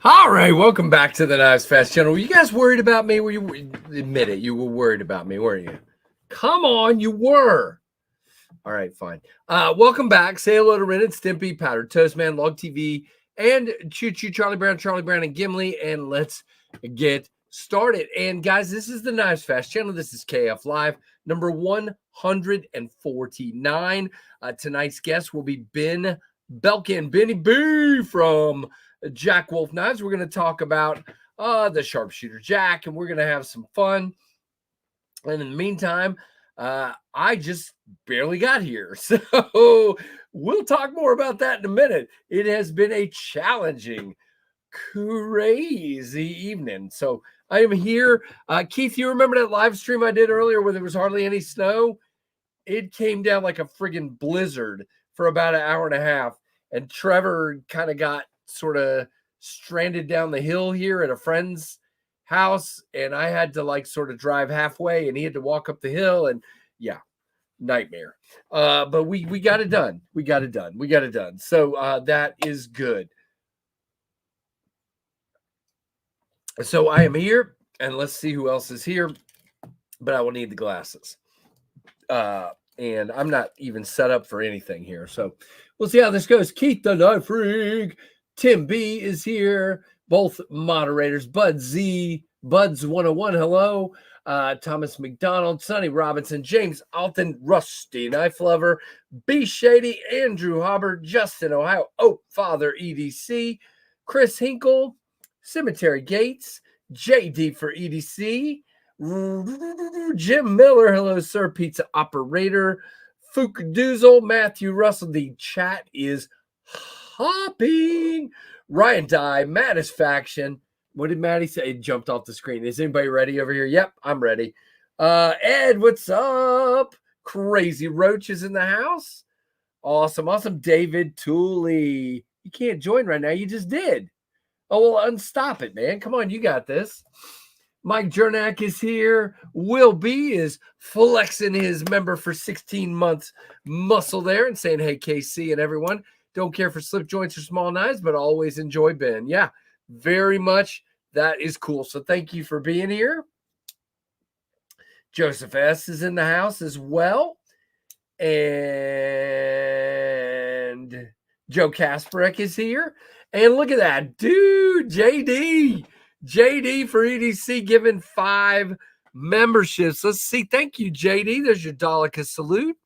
All right, welcome back to the Knives Fast channel. Were you guys worried about me? Admit it, you were worried about me, weren't you? Come on, you were. All right, fine. Welcome back. Say hello to Ren and Stimpy, Powdered Toast Man, Log TV, and Choo Choo, Charlie Brown, and Gimli. And let's get started. And guys, this is the Knives Fast channel. This is KFLive number 149. Tonight's guest will be Ben Belin, Benny B from Jack Wolf Knives. We're going to talk about the Sharpshooter Jack, and we're going to have some fun. And in the meantime, I just barely got here. So we'll talk more about that in a minute. It has been a challenging, crazy evening. So I am here. Keith, you remember that live stream I did earlier where there was hardly any snow? It came down like a friggin' blizzard for about an hour and a half. And Trevor kind of got sort of stranded down the hill here at a friend's house, and I had to like sort of drive halfway, and he had to walk up the hill, and yeah, nightmare. But we got it done. We got it done. So that is good. So I am here, and let's see who else is here. But I will need the glasses. And I'm not even set up for anything here. So we'll see how this goes. Keith the Knife Freak, Tim B is here. Both moderators, Bud Z, Buds 101, hello. Thomas McDonald, Sonny Robinson, James Alton, Rusty Knife Lover, B Shady, Andrew Hobber, Justin Ohio, Oak Father EDC, Chris Hinkle, Cemetery Gates, JD for EDC, Jim Miller, hello sir, Pizza Operator, Fook Doozle, Matthew Russell. The chat is hopping. Ryan Dye, Mattisfaction. What did Maddie say? It jumped off the screen. Is anybody ready over here? Yep, I'm ready. Ed, what's up? Crazy Roach is in the house. Awesome. David Tooley. You can't join right now. You just did. Oh, well, unstop it, man. Come on, you got this. Mike Jernak is here. Will B is flexing his member for 16 months muscle there and saying, hey, KC and everyone. Don't care for slip joints or small knives, but always enjoy Ben. Yeah, very much. That is cool. So thank you for being here. Joseph S. is in the house as well. And Joe Kasparek is here. And look at that. Dude, JD for EDC giving 5 memberships. Let's see. Thank you, JD. There's your Daleka salute.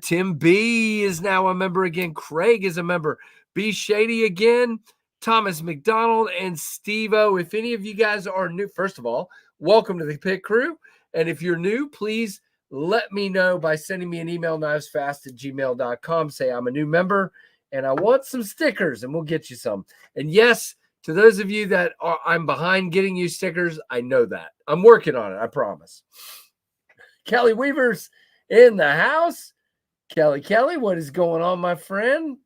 Tim B is now a member again. Craig is a member. B Shady again. Thomas McDonald and Steve-O. If any of you guys are new, first of all, welcome to the Pit Crew. And if you're new, please let me know by sending me an email, knivesfast@gmail.com. Say I'm a new member and I want some stickers, and we'll get you some. And yes, to those of you that are, I'm behind getting you stickers, I know that. I'm working on it, I promise. Kelly Weaver's in the house. Kelly, what is going on, my friend?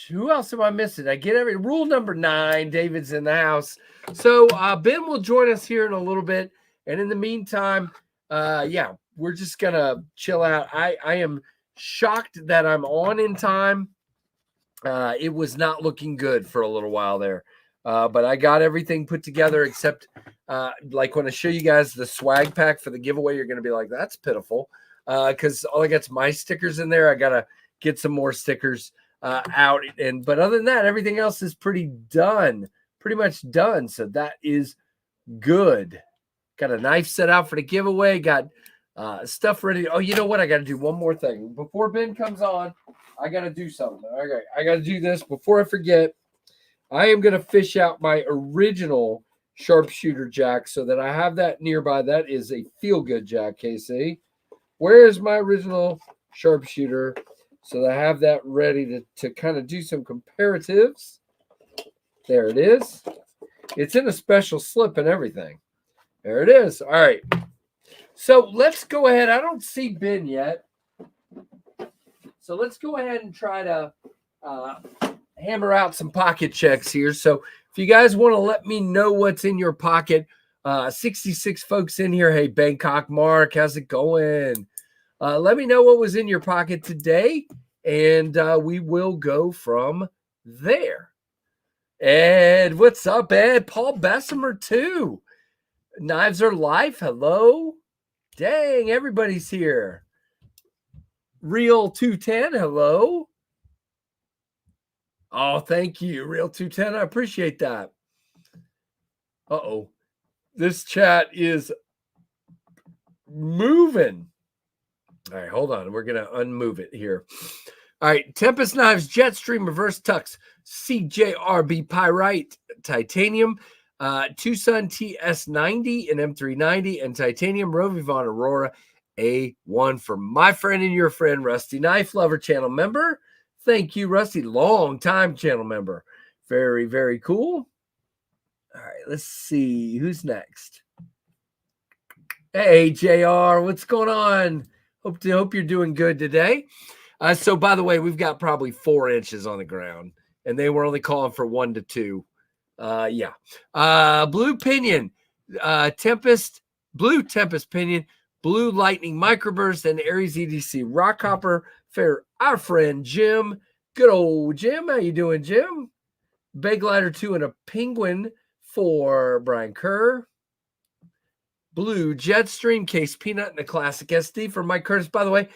Who else am I missing? I get rule number 9. David's in the house. So Ben will join us here in a little bit. And in the meantime, yeah, we're just going to chill out. I am shocked that I'm on in time. It was not looking good for a little while there. But I got everything put together except like when I show you guys the swag pack for the giveaway, you're going to be like, that's pitiful. Because all I got is my stickers in there. I got to get some more stickers out. But other than that, everything else is pretty much done. So that is good. Got a knife set out for the giveaway. Got stuff ready. Oh, you know what? I got to do one more thing. Before Ben comes on, I got to do something. Okay, I got to do this before I forget. I am going to fish out my original Sharpshooter Jack so that I have that nearby. That is a feel-good Jack, KC. Where is my original Sharpshooter? So that I have that ready to kind of do some comparatives. There it is. It's in a special slip and everything. There it is. All right. So let's go ahead. I don't see Ben yet. So let's go ahead and try to hammer out some pocket checks here. So if you guys want to let me know what's in your pocket, 66 folks in here. Hey, Bangkok Mark, how's it going? Let me know what was in your pocket today, and we will go from there. Ed, what's up, Ed? Paul Bessemer, too. Knives Are Life, hello. Dang, everybody's here. Real 210, hello. Oh, thank you, Real 210. I appreciate that. Uh-oh. This chat is moving. All right, hold on. We're going to unmove it here. All right, Tempest Knives, Jetstream, Reverse Tux, CJRB Pyrite, Titanium, Tucson TS90 and M390, and Titanium Rovivon Aurora A1 for my friend and your friend, Rusty Knife Lover channel member. Thank you, Rusty. Long time channel member. Very, very cool. All right, let's see. Who's next? Hey, JR, what's going on? Hope you're doing good today. So, by the way, we've got probably 4 inches on the ground, and they were only calling for 1 to 2. Blue Pinion, Blue Tempest Pinion, Blue Lightning Microburst, and Aries EDC Rockhopper for our friend Jim. Good old Jim. How you doing, Jim? Big Lighter 2 and a Penguin for Brian Kerr. Blue Jetstream, Case Peanut, and a Classic SD for Mike Curtis. By the way,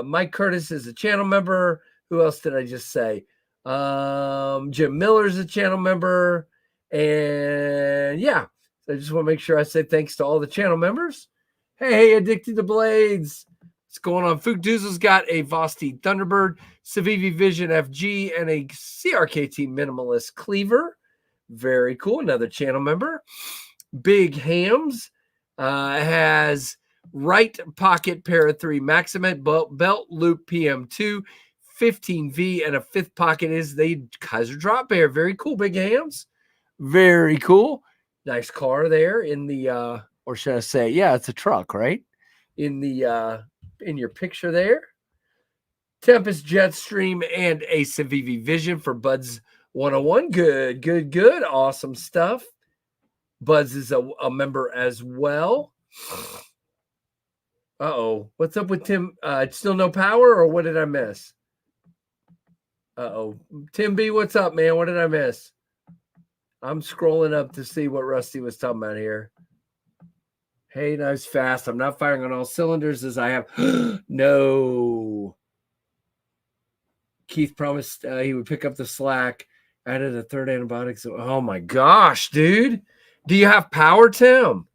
Mike Curtis is a channel member. Who else did I just say? Jim Miller's a channel member. And yeah, I just want to make sure I say thanks to all the channel members. Hey, Addicted to Blades. What's going on? Fook Doozle's got a Vosti Thunderbird, Civivi Vision FG, and a CRKT Minimalist Cleaver. Very cool. Another channel member. Big Hams has right pocket para 3 Maximet belt loop PM2 15V, and a 5th pocket is the Kaiser Drop Bear. Very cool, Big Hams. Very cool. Nice car there in the or should I say, yeah, it's a truck, right? In the in your picture there. Tempest Jetstream and a Civivi Vision for Buds 101. Good. Awesome stuff. Buds is a member as well. Uh-oh. What's up with Tim? Still no power, or what did I miss? Uh-oh. Tim B, what's up, man? What did I miss? I'm scrolling up to see what Rusty was talking about here. Hey, Knives Fast. I'm not firing on all cylinders as I have. No. Keith promised he would pick up the slack. Added a 3rd antibiotic. So, oh, my gosh, dude. Do you have power, Tim?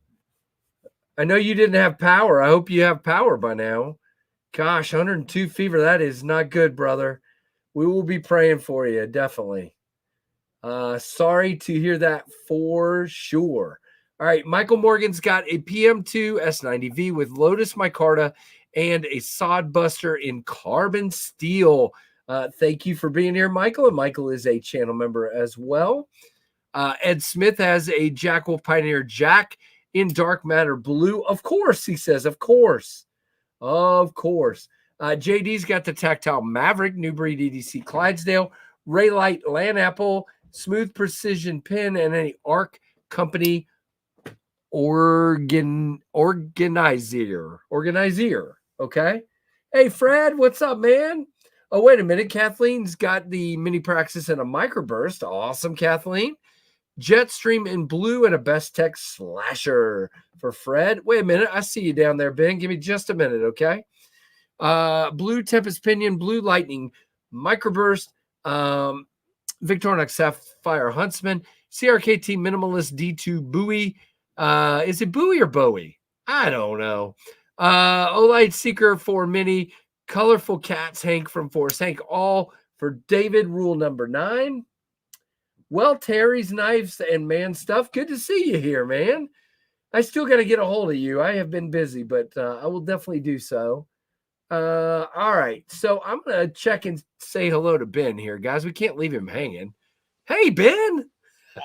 I know you didn't have power. I hope you have power by now. Gosh, 102 fever. That is not good, brother. We will be praying for you, definitely. Sorry to hear that for sure. All right, Michael Morgan's got a PM2 S90V with Lotus micarta and a sod buster in carbon steel. Thank you for being here, Michael. And Michael is a channel member as well. Ed Smith has a Jack Wolf Pioneer Jack in dark matter blue. Of course, he says, of course. Of course. JD's got the Tactile Maverick, New Breed EDC Clydesdale, Raylight Land Apple, Smooth Precision Pin, and any ARC Company organizer. Okay. Hey, Fred, what's up, man? Oh, wait a minute. Kathleen's got the Mini Praxis and a Microburst. Awesome, Kathleen. Jetstream in blue and a Best Tech Slasher for Fred. Wait a minute. I see you down there, Ben. Give me just a minute, okay? Blue Tempest Pinion, Blue Lightning Microburst, Victorinox Sapphire Huntsman, CRKT Minimalist D2 Bowie. Is it Bowie or Bowie? I don't know. Olight Seeker for Mini, Colorful Cats Hank from Force Hank, all for David, rule number 9. Well, Terry's Knives and Man Stuff. Good to see you here, man. I still got to get a hold of you. I have been busy, but I will definitely do so. All right. So I'm going to check and say hello to Ben here, guys. We can't leave him hanging. Hey, Ben.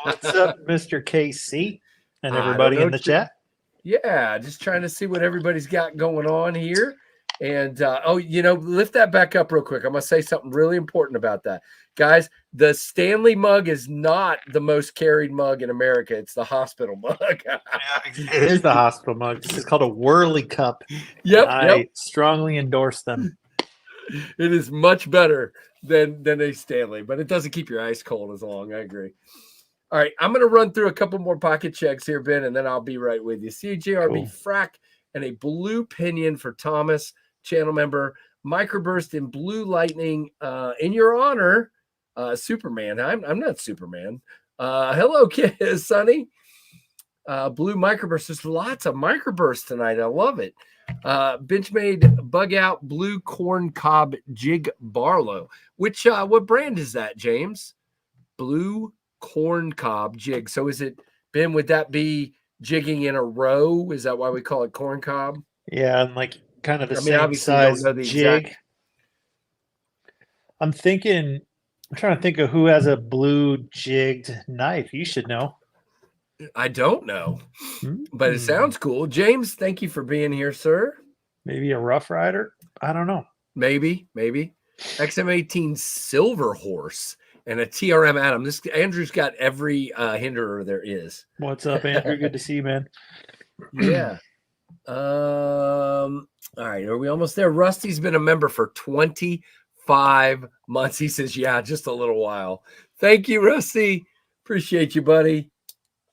What's up, Mr. KC and everybody in the chat? Yeah, just trying to see what everybody's got going on here. And, lift that back up real quick. I'm going to say something really important about that. Guys, the Stanley mug is not the most carried mug in America. It's the hospital mug. It is the hospital mug. This is called a Whirly Cup. Yep. I strongly endorse them. It is much better than a Stanley, but it doesn't keep your ice cold as long. I agree. All right, I'm going to run through a couple more pocket checks here, Ben, and then I'll be right with you. CJRB Cool. Frack and a blue pinion for Thomas, channel member. Microburst in blue lightning in your honor, Superman. I'm not Superman. Hello, Sonny. Blue microburst. There's lots of microbursts tonight. I love it. Benchmade bug out blue corn cob jig Barlow. Which what brand is that, James? Blue corn cob jig. So is it, Ben, would that be jigging in a row? Is that why we call it corn cob? Yeah, and like kind of the same obviously you don't size know the jig. exact. I'm trying to think of who has a blue jigged knife. You should know. I don't know, but it sounds cool. James, thank you for being here, sir. Maybe a Rough Rider? I don't know. Maybe. XM18 Silver Horse and a TRM Atom. This Andrew's got every hinderer there is. What's up, Andrew? Good to see you, man. Yeah. All right. Are we almost there? Rusty's been a member for 25 months. He says, yeah, just a little while. Thank you, Rusty. Appreciate you, buddy.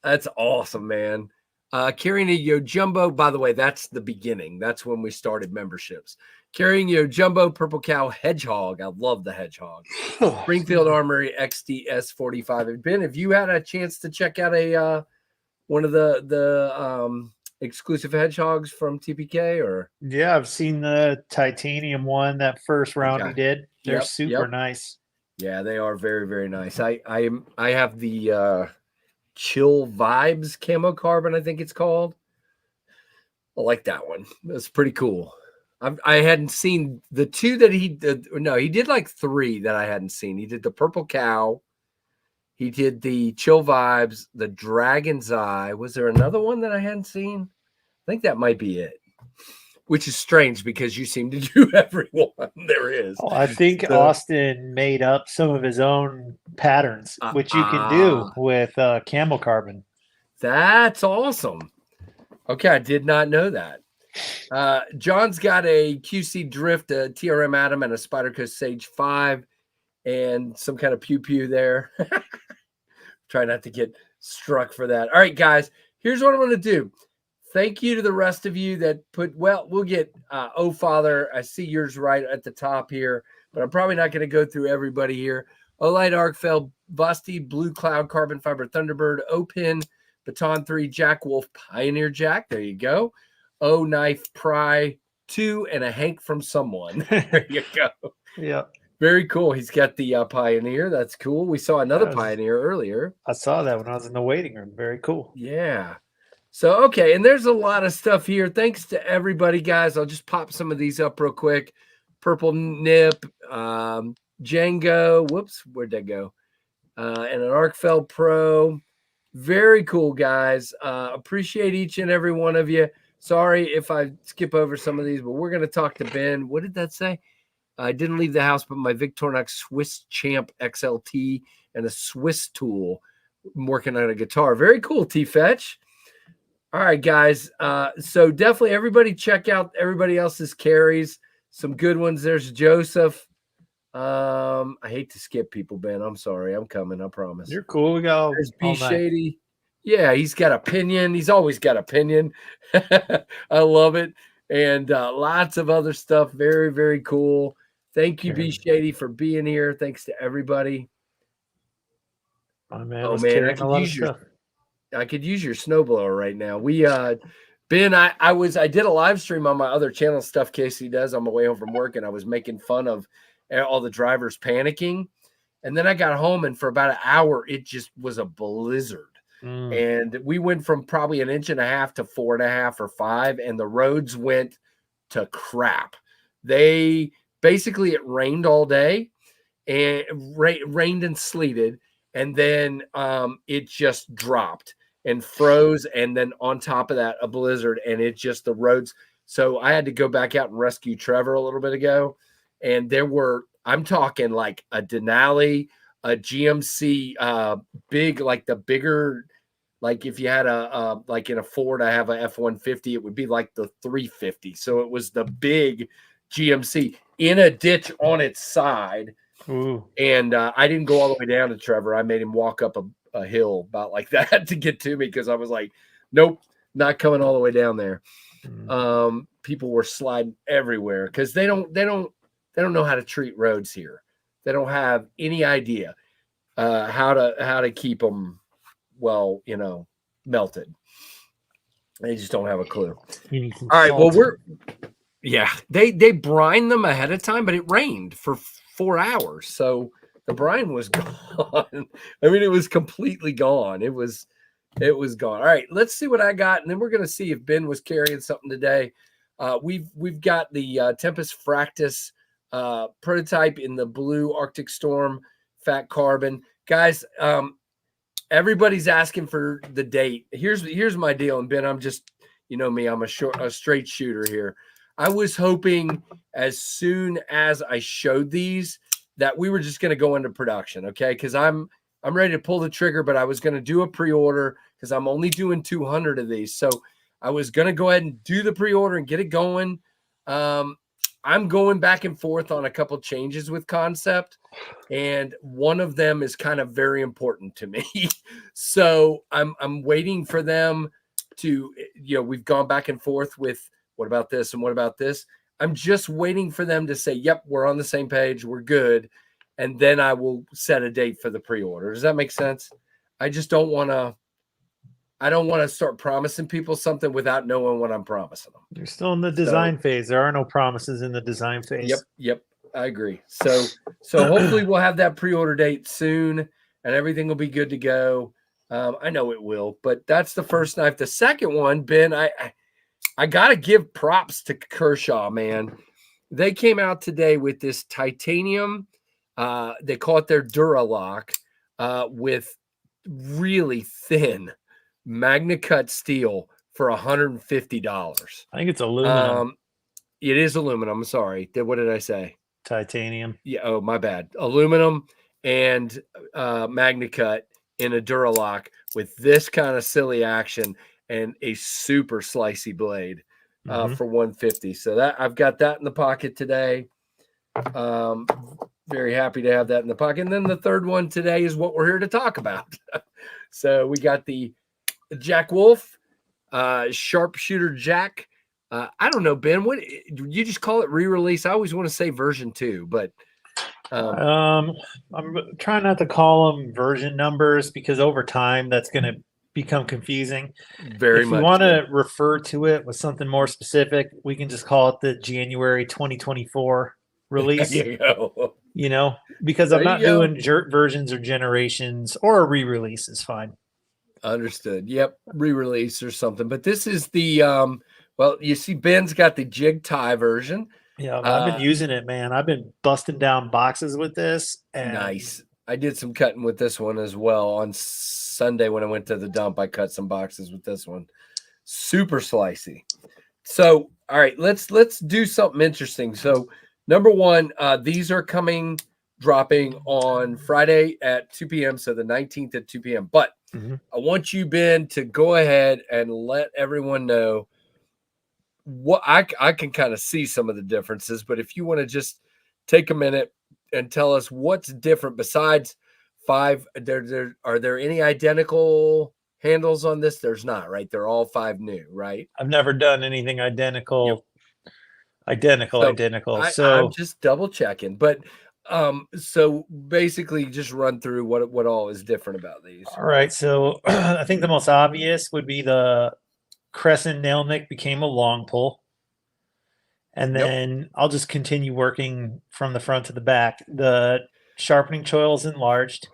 That's awesome, man. Carrying a Yo Jumbo, by the way, that's the beginning. That's when we started memberships. Carrying Yo Jumbo Purple Cow Hedgehog. I love the Hedgehog. Springfield Armory XDS 45. Ben, have you had a chance to check out a one of the exclusive hedgehogs from TPK? Or yeah, I've seen the titanium one that first round he did. They're super nice. Yeah, they are very, very nice. I have the Chill Vibes camo carbon, I think it's called. I like that one. That's pretty cool. I hadn't seen the two that he did. No, he did like three that I hadn't seen. He did the Purple Cow. He did the Chill Vibes, the Dragon's Eye. Was there another one that I hadn't seen? I think that might be it. Which is strange because you seem to do everyone there is. Oh, I think Austin made up some of his own patterns, which you can do with camo carbon. That's awesome. Okay, I did not know that. John's got a QC Drift, a TRM Atom, and a Spyderco Sage 5, and some kind of pew-pew there. Try not to get struck for that. All right, guys, here's what I'm going to do. Thank you to the rest of you that we'll get Oh Father. I see yours right at the top here, but I'm probably not going to go through everybody here. Olight Arkfeld, Busty, Blue Cloud, Carbon Fiber, Thunderbird, O-Pin, Baton 3, Jack Wolf, Pioneer Jack. There you go. O Knife, Pry, 2, and a Hank from someone. There you go. Yeah. Very cool. He's got the Pioneer. That's cool. We saw another Pioneer earlier. I saw that when I was in the waiting room. Very cool. Yeah. So, okay, and there's a lot of stuff here. Thanks to everybody, guys. I'll just pop some of these up real quick. Purple Nip, Django. Whoops, where'd that go? And an Arkfeld Pro. Very cool, guys. Appreciate each and every one of you. Sorry if I skip over some of these, but we're going to talk to Ben. What did that say? I didn't leave the house, but my Victorinox Swiss Champ XLT and a Swiss tool. I'm working on a guitar. Very cool, T-Fetch. All right, guys. So definitely everybody check out everybody else's carries. Some good ones. There's Joseph. I hate to skip people, Ben. I'm sorry. I'm coming. I promise. You're cool. We got There's B Shady. Yeah, he's got opinion. He's always got opinion. I love it. And lots of other stuff. Very, very cool. Thank you, B Shady, for being here. Thanks to everybody. Oh man, I could use your snowblower right now. We Ben, I did a live stream on my other channel, Stuff Casey Does, on my way home from work, and I was making fun of all the drivers panicking. And then I got home, and for about an hour, it just was a blizzard. And we went from probably 1.5 inches to 4.5 or 5, and the roads went to crap. It rained all day, and rained and sleeted, and then it just dropped and froze, and then on top of that, a blizzard, and the roads. So I had to go back out and rescue Trevor a little bit ago, and I'm talking like a Denali, a GMC, big, like the bigger, like if you had like in a Ford, I have a F-150, it would be like the 350. So it was the big GMC. in a ditch on its side. Ooh. And I didn't go all the way down to Trevor. I made him walk up a hill about like that to get to me because I was like, nope, not coming all the way down there. People were sliding everywhere because they don't know how to treat roads here. They don't have any idea how to keep them well, melted. They just don't have a clue. All right, well they brine them ahead of time, but it rained for 4 hours, so the brine was gone. I mean, it was completely gone. It was gone. All right, let's see what I got, and then we're gonna see if Ben was carrying something today. We've got the Tempest Fractus prototype in the blue Arctic Storm fat carbon, guys. Everybody's asking for the date. Here's my deal, and Ben, I'm just, me, I'm a straight shooter here. I was hoping as soon as I showed these that we were just going to go into production, okay? Because I'm ready to pull the trigger, but I was going to do a pre-order because I'm only doing 200 of these. So I was going to go ahead and do the pre-order and get it going. I'm going back and forth on a couple changes with Concept, and one of them is kind of very important to me. So I'm waiting for them to, we've gone back and forth with what about this and what about this. I'm just waiting for them to say, yep, we're on the same page, we're good. And then I will set a date for the pre-order. Does that make sense? I just don't want to start promising people something without knowing what I'm promising them. You're still in the design phase. There are no promises in the design phase. Yep. I agree. So hopefully we'll have that pre-order date soon and everything will be good to go. I know it will, but that's the first knife. The second one, Ben, I got to give props to Kershaw, man. They came out today with this titanium. They call it their Duralock with really thin MagnaCut steel for $150. I think it's aluminum. It is aluminum. I'm sorry. What did I say? Titanium. Yeah. Oh, my bad. Aluminum and MagnaCut in a Duralock with this kind of silly action and a super slicey blade for $150. So that I've got that in the pocket today. Very happy to have that in the pocket. And then the third one today is what we're here to talk about. So we got the Jack Wolf, Sharpshooter Jack. I don't know, Ben. What you just call it? Re-release? I always want to say version 2, but I'm trying not to call them version numbers because over time that's going to become confusing. Very if much. you want to refer to it with something more specific, we can just call it the January 2024 release. There you go. Because I'm not doing versions or generations, or a re-release is fine. Understood. Yep, re-release or something. But this is the well, you see Ben's got the jig tie version. Yeah, I've been using it, man. I've been busting down boxes with this. And nice. I did some cutting with this one as well on Sunday when I went to the dump. I cut some boxes with this one. Super slicey. So, all right, let's do something interesting. So, number one, these are dropping on Friday at 2 p.m. So the 19th at 2 p.m. But I want you, Ben, to go ahead and let everyone know what I can kind of see some of the differences. But if you want to just take a minute and tell us what's different besides 5, are there any identical handles on this? There's not, right? They're all 5 new, right? I've never done anything identical. Identical. So I'm just double checking, but so basically just run through what all is different about these. All right. So I think the most obvious would be the crescent nail nick became a long pull. And then I'll just continue working from the front to the back. The sharpening choil is enlarged,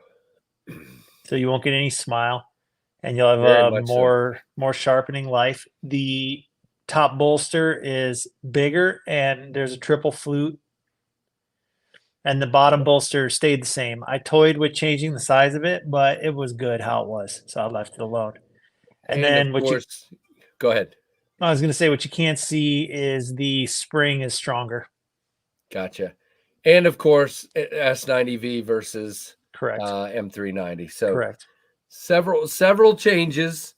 so you won't get any smile, and you'll have more sharpening life. The top bolster is bigger, and there's a triple flute. And the bottom bolster stayed the same. I toyed with changing the size of it, but it was good how it was, so I left it alone. And then go ahead. I was going to say what you can't see is the spring is stronger. Gotcha. And of course, S90V versus correct M390. So correct. Several changes,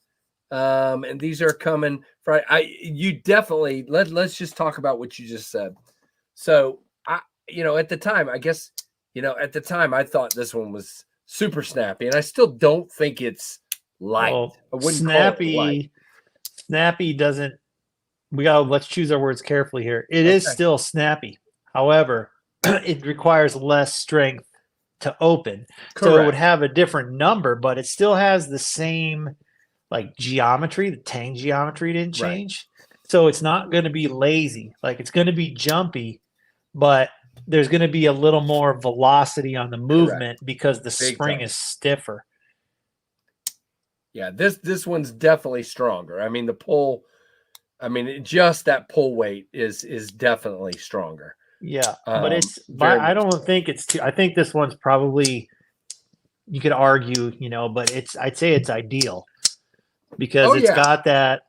and these are coming Friday. You definitely let's just talk about what you just said. So at the time, I guess, at the time I thought this one was super snappy, and I still don't think it's light. Well, I wouldn't call it light. snappy doesn't. Let's choose our words carefully here. It is Okay. still snappy. However, it requires less strength to open. So it would Correct. have a different number, but it still has the same like geometry. The tang geometry didn't Right. change. So it's not going to be lazy. Like it's going to be jumpy, but there's going to be a little more velocity on the movement because the Big spring time. is stiffer. Yeah, this one's definitely stronger. I mean, the pull, just that pull weight is definitely stronger. Yeah, but very I don't think it's too. I think this one's probably, you could argue, but I'd say it's ideal because it's got that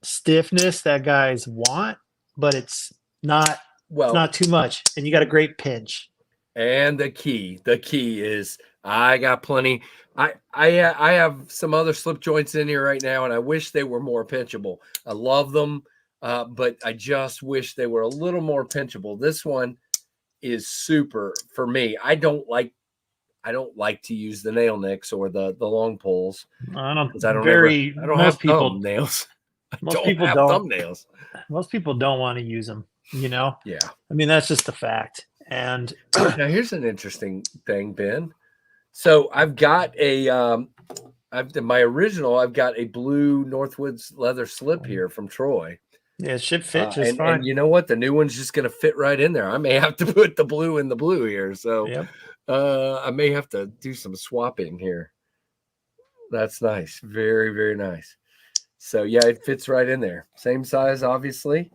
stiffness that guys want, but it's not too much, and you got a great pinch. And the key is I got plenty. I have some other slip joints in here right now, and I wish they were more pinchable. I love them, but I just wish they were a little more pinchable. This one is super for me. I don't like to use the nail nicks or the long pulls. I don't have thumbnails. Most people have don't. thumbnails. Most people don't want to use them. Yeah. I mean, that's just a fact. And now here's an interesting thing, Ben. So I've got I've got a blue Northwoods leather slip here from Troy. Yeah, it should fit just fine. And you know what? The new one's just going to fit right in there. I may have to put the blue in the blue here. So I may have to do some swapping here. That's nice. Very, very nice. So yeah, it fits right in there. Same size, obviously.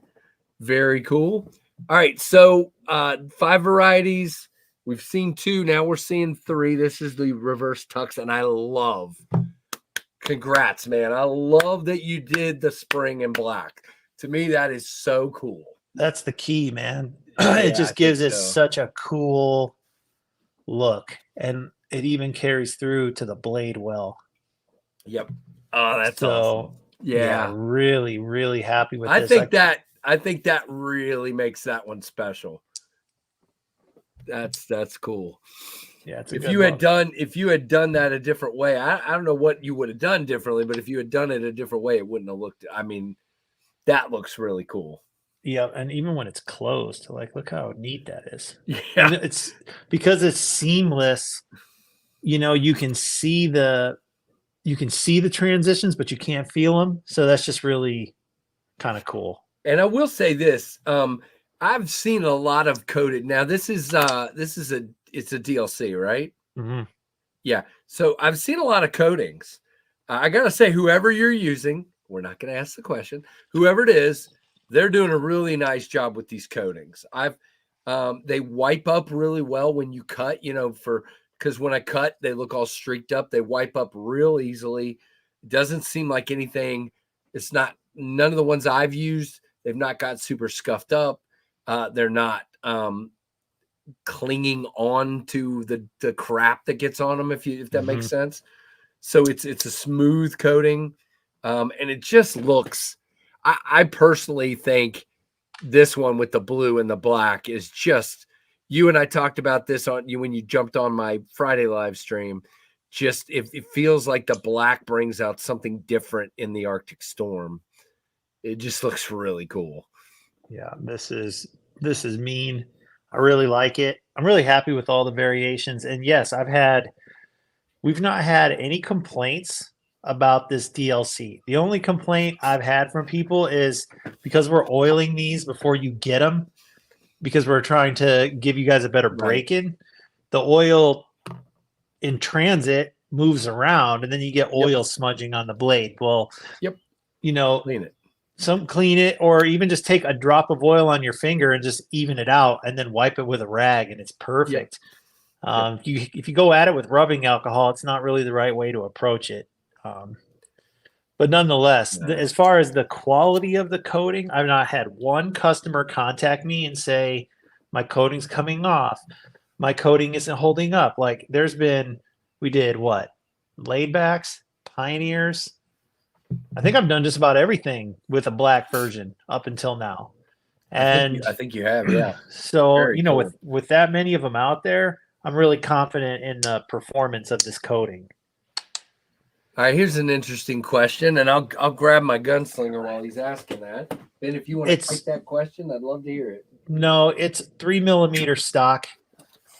Very cool. All right. So 5 varieties. We've seen 2. Now we're seeing 3. This is the reverse tux, and I love. Congrats, man. I love that you did the spring in black. To me, that is so cool. That's the key, man. It just gives it such a cool look, and it even carries through to the blade well. Yep. Oh, that's awesome. Yeah. Really, really happy with this. I think that really makes that one special. That's cool. Yeah. If you had done that a different way, I don't know what you would have done differently, but if you had done it a different way, it wouldn't have looked. I mean, that looks really cool. Yeah, and even when it's closed, like look how neat that is. Yeah, and it's because it's seamless. You can see the transitions, but you can't feel them. So that's just really kind of cool. And I will say this: I've seen a lot of coated. Now it's a DLC, right? Mm-hmm. Yeah. So I've seen a lot of coatings. I gotta say, whoever you're using, we're not gonna ask the question. Whoever it is, they're doing a really nice job with these coatings. They wipe up really well when you cut. Because when I cut, they look all streaked up. They wipe up real easily. It doesn't seem like anything. It's not. None of the ones I've used, they've not got super scuffed up. They're not clinging on to the crap that gets on them, if that makes sense. So it's a smooth coating, and it just looks. I personally think this one with the blue and the black is just. You and I talked about this when you jumped on my Friday live stream. Just if it feels like the black brings out something different in the Arctic storm. It just looks really cool. Yeah, this is mean. I really like it. I'm really happy with all the variations. And yes, we've not had any complaints about this DLC. The only complaint I've had from people is because we're oiling these before you get them, because we're trying to give you guys a better break-in. The oil in transit moves around, and then you get oil smudging on the blade. Well, clean it. Clean it, or even just take a drop of oil on your finger and just even it out, and then wipe it with a rag, and it's perfect. If you go at it with rubbing alcohol, it's not really the right way to approach it. But nonetheless, as far as the quality of the coating, I've not had one customer contact me and say, my coating's coming off. My coating isn't holding up. Like we did what? Laidbacks, Pioneers. I think I've done just about everything with a black version up until now. And I think you have, yeah. so, Very you know, cool. with that many of them out there, I'm really confident in the performance of this coating. All right, here's an interesting question, and I'll grab my gunslinger while he's asking that. Ben, if you want to take that question, I'd love to hear it. No, it's 3mm stock.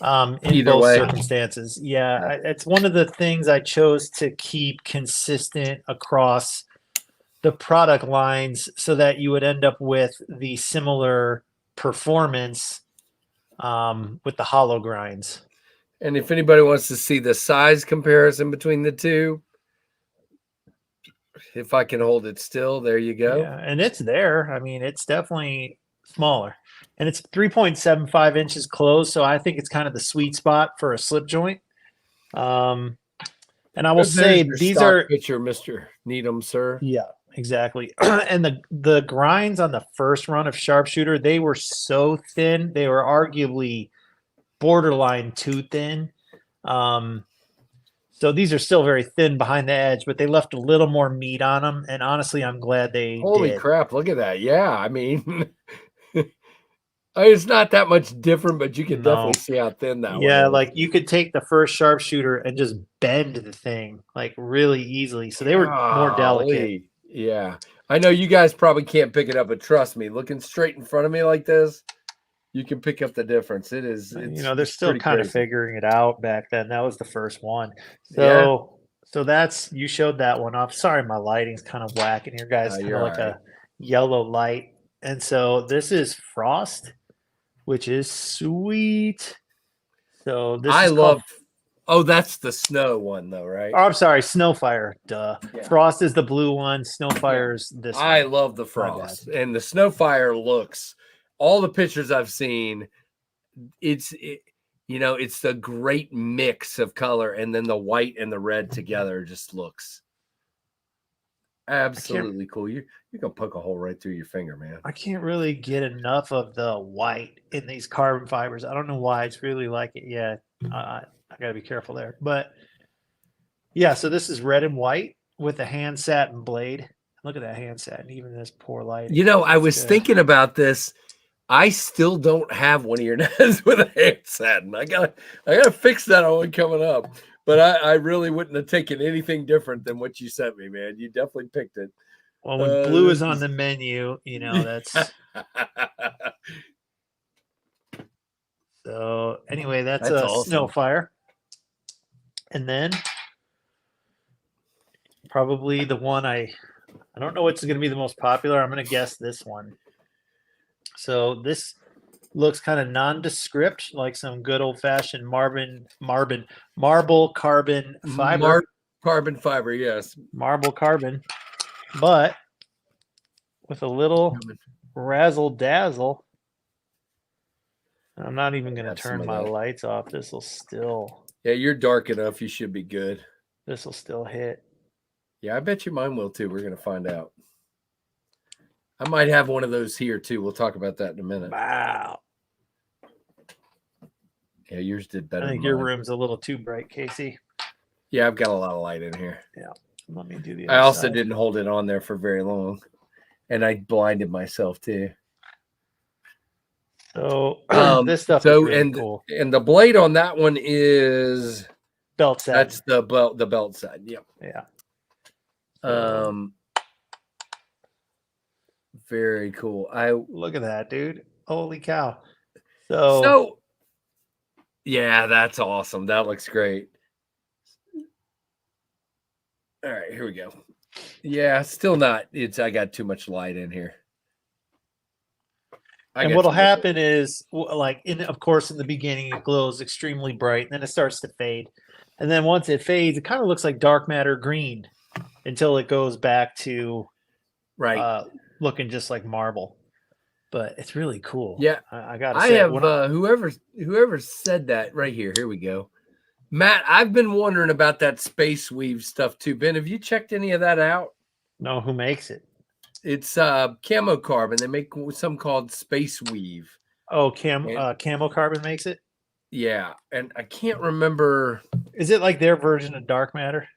In Either both way. circumstances. Yeah, it's one of the things I chose to keep consistent across the product lines so that you would end up with the similar performance with the hollow grinds. And if anybody wants to see the size comparison between the two, if I can hold it still, there you go. Yeah, and it's there. I mean, it's definitely smaller. And it's 3.75 inches closed, so I think it's kind of the sweet spot for a slip joint. And I will say these are picture, Mr. Needham, sir. Yeah, exactly. And the grinds on the first run of Sharpshooter, they were so thin, they were arguably borderline too thin. So these are still very thin behind the edge, but they left a little more meat on them. And honestly, I'm glad they Holy did. crap, look at that. Yeah, I mean, it's not that much different, but you can definitely see how thin that one is. Yeah, like you could take the first Sharpshooter and just bend the thing like really easily. So they were more delicate. Yeah. I know you guys probably can't pick it up, but trust me, looking straight in front of me like this, you can pick up the difference. It's they're still kind of figuring it out back then. That was the first one. So that's, you showed that one off. Sorry, my lighting's kind of whack in here, guys. Kind of like a yellow light. And so this is Frost, which is sweet. So this I love. Oh, that's the snow one, though, right? Oh, I'm sorry, Snowfire. Duh. Yeah. Frost is the blue one. Snowfire's this one. I love the Frost, and the Snowfire looks. All the pictures I've seen, it's the great mix of color, and then the white and the red together just looks absolutely cool. You can poke a hole right through your finger, man. I can't really get enough of the white in these carbon fibers. I don't know why it's really like it yet. I gotta be careful there. But yeah, so this is red and white with a hand satin blade. Look at that hand satin, even this poor light. You know, I was thinking about this. I still don't have one of your knives with a hand satin. I gotta fix that on one coming up. But I really wouldn't have taken anything different than what you sent me, man. You definitely picked it. Well, when blue is on the menu, that's so anyway, that's a awesome. Snowfire. And then probably the one I don't know what's going to be the most popular. I'm going to guess this one. So this looks kind of nondescript, like some good old-fashioned marble carbon fiber. Carbon fiber, yes. Marble carbon, but with a little razzle dazzle. I'm not even going to turn my lights off. This will still. Yeah, you're dark enough. You should be good. This will still hit. Yeah, I bet you mine will too. We're going to find out. I might have one of those here too. We'll talk about that in a minute. Wow. Yeah, yours did better. I think your room's a little too bright, Casey. Yeah, I've got a lot of light in here. Yeah. Let me do the I also didn't hold it on there for very long. And I blinded myself too. So this stuff is really cool. And the blade on that one is belt satin. That's the belt side. Yep. Yeah. Very cool. Look at that, dude. Holy cow. So yeah, that's awesome. That looks great. All right, here we go. Yeah, still not. I got too much light in here. And what'll happen is, like, of course, in the beginning, it glows extremely bright, and then it starts to fade. And then once it fades, it kind of looks like dark matter green until it goes back to looking just like marble. But it's really cool. Yeah, I gotta say, whoever said that right here. Here we go, Matt. I've been wondering about that space weave stuff too. Ben, have you checked any of that out? No, who makes it? It's camo carbon. They make some called space weave. Oh, camo carbon makes it? Yeah, and I can't remember. Is it like their version of dark matter?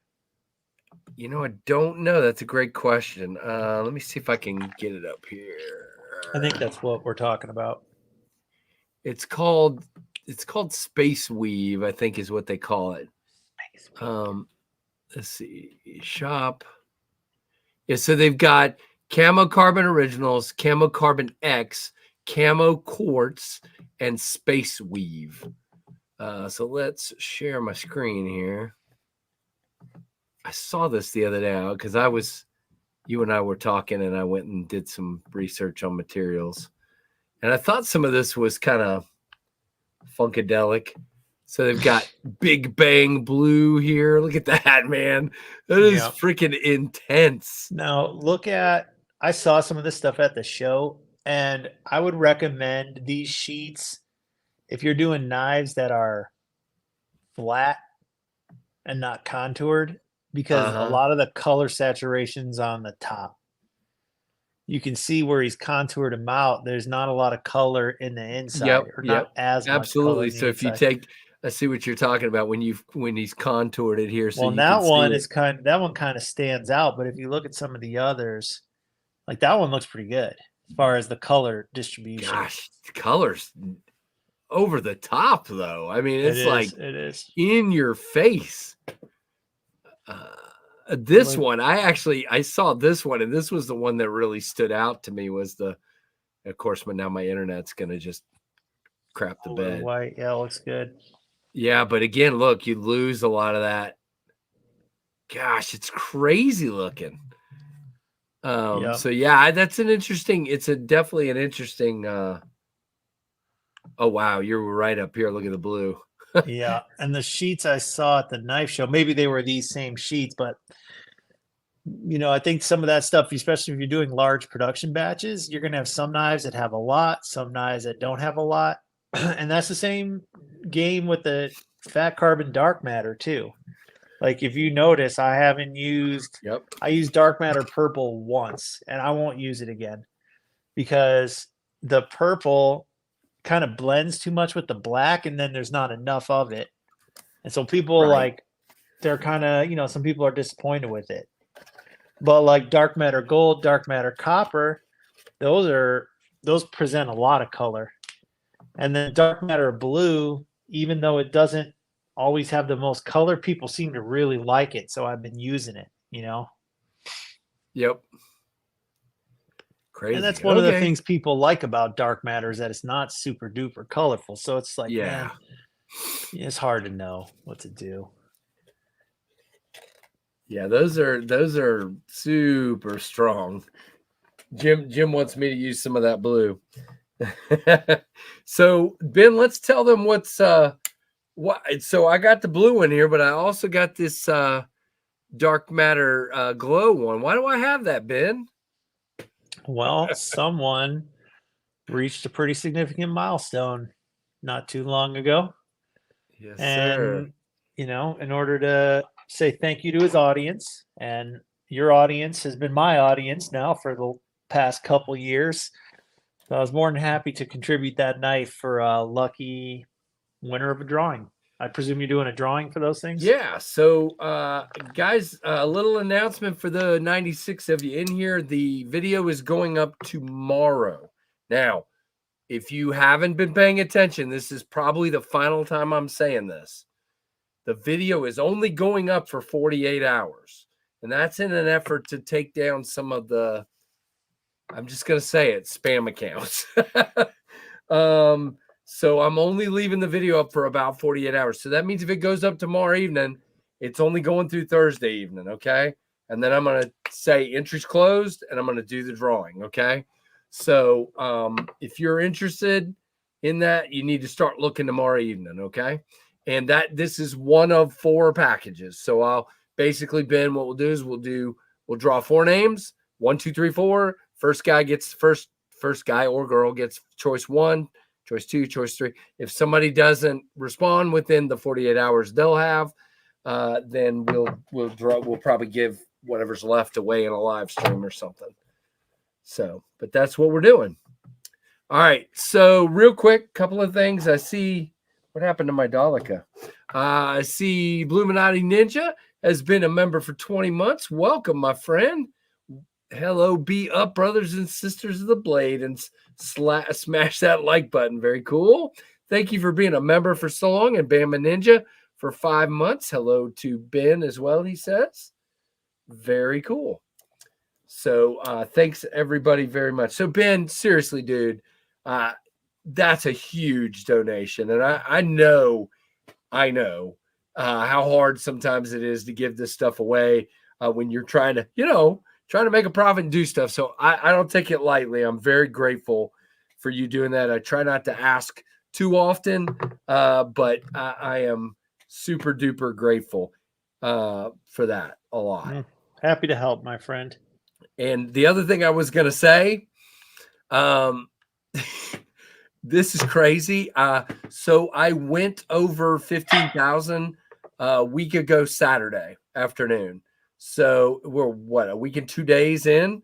You know, I don't know. That's a great question. Let me see if I can get it up here. I think that's what we're talking about. It's called Space Weave, I think is what they call it. Let's see, shop. Yeah, so they've got Camo Carbon Originals, Camo Carbon X, Camo Quartz, and Space Weave. So let's share my screen here. I saw this the other day because you and I were talking, and I went and did some research on materials, and I thought some of this was kind of funkadelic. So they've got Big Bang Blue here. Look at that, man. That is freaking intense. Now, I saw some of this stuff at the show, and I would recommend these sheets if you're doing knives that are flat and not contoured, because a lot of the color saturation's on the top. You can see where he's contoured them out. There's not a lot of color in the inside, or not as much absolutely. Color so if inside. you take, I see what you're talking about when he's contoured it here. So well, that one kind of stands out. But if you look at some of the others, like that one looks pretty good as far as the color distribution. Gosh, the colors over the top though. I mean, it is in your face. This one, I saw this one, and this was the one that really stood out to me. Was of course, but now my internet's gonna just crap the bed. White, yeah, looks good. Yeah, but again, look, you lose a lot of that. Gosh, it's crazy looking. So yeah, that's an interesting. It's definitely an interesting. Oh wow, you're right up here. Look at the blue. Yeah, and the sheets I saw at the knife show, maybe they were these same sheets, but I think some of that stuff, especially if you're doing large production batches, you're going to have some knives that have a lot, some knives that don't have a lot. And that's the same game with the fat carbon dark matter too. Like if you notice, I used dark matter purple once, and I won't use it again because the purple kind of blends too much with the black, and then there's not enough of it. And so people they're kind of, some people are disappointed with it. But like dark matter gold, dark matter copper, those present a lot of color. And then dark matter blue, even though it doesn't always have the most color, people seem to really like it. So I've been using it, Yep. Crazy. And that's one of the things people like about dark matter is that it's not super duper colorful. So it's like, man, it's hard to know what to do. Yeah, those are super strong. Jim wants me to use some of that blue. So Ben, let's tell them what's what. So I got the blue one here, but I also got this dark matter glow one. Why do I have that, Ben? Well, someone reached a pretty significant milestone not too long ago. Yes, and, sir. In order to say thank you to his audience, and your audience has been my audience now for the past couple years. So I was more than happy to contribute that knife for a lucky winner of a drawing. I presume you're doing a drawing for those things? Yeah. So, guys, a little announcement for the 96 of you in here. The video is going up tomorrow. Now, if you haven't been paying attention, this is probably the final time I'm saying this. The video is only going up for 48 hours. And that's in an effort to take down some of the, I'm just going to say it, spam accounts. So I'm only leaving the video up for about 48 hours. So that means if it goes up tomorrow evening, it's only going through Thursday evening, okay? And then I'm going to say entries closed, and I'm going to do the drawing, okay? So if you're interested in that, you need to start looking tomorrow evening, okay? And this is one of 4 packages. So I'll basically, Ben, what we'll do is we'll draw 4 names, 1, 2, 3, 4. First guy gets first guy or girl gets choice 1. Choice 2, choice 3. If somebody doesn't respond within the 48 hours they'll have, then we'll probably give whatever's left away in a live stream or something. So, but that's what we're doing. All right. So real quick, couple of things. I see what happened to my Daleka. I see Bluminati Ninja has been a member for 20 months. Welcome, my friend. Hello, be up, brothers and sisters of the blade, and smash that like button. Very cool. Thank you for being a member for so long, and Bama Ninja for 5 months. Hello to Ben as well, he says. Very cool. So thanks everybody very much. So Ben, seriously, dude, that's a huge donation, and I know how hard sometimes it is to give this stuff away when you're trying to, trying to make a profit and do stuff. So I don't take it lightly. I'm very grateful for you doing that. I try not to ask too often, but I am super duper grateful for that a lot. Happy to help, my friend. And the other thing I was going to say, this is crazy. So I went over 15,000 a week ago Saturday afternoon. So we're a week and 2 days in.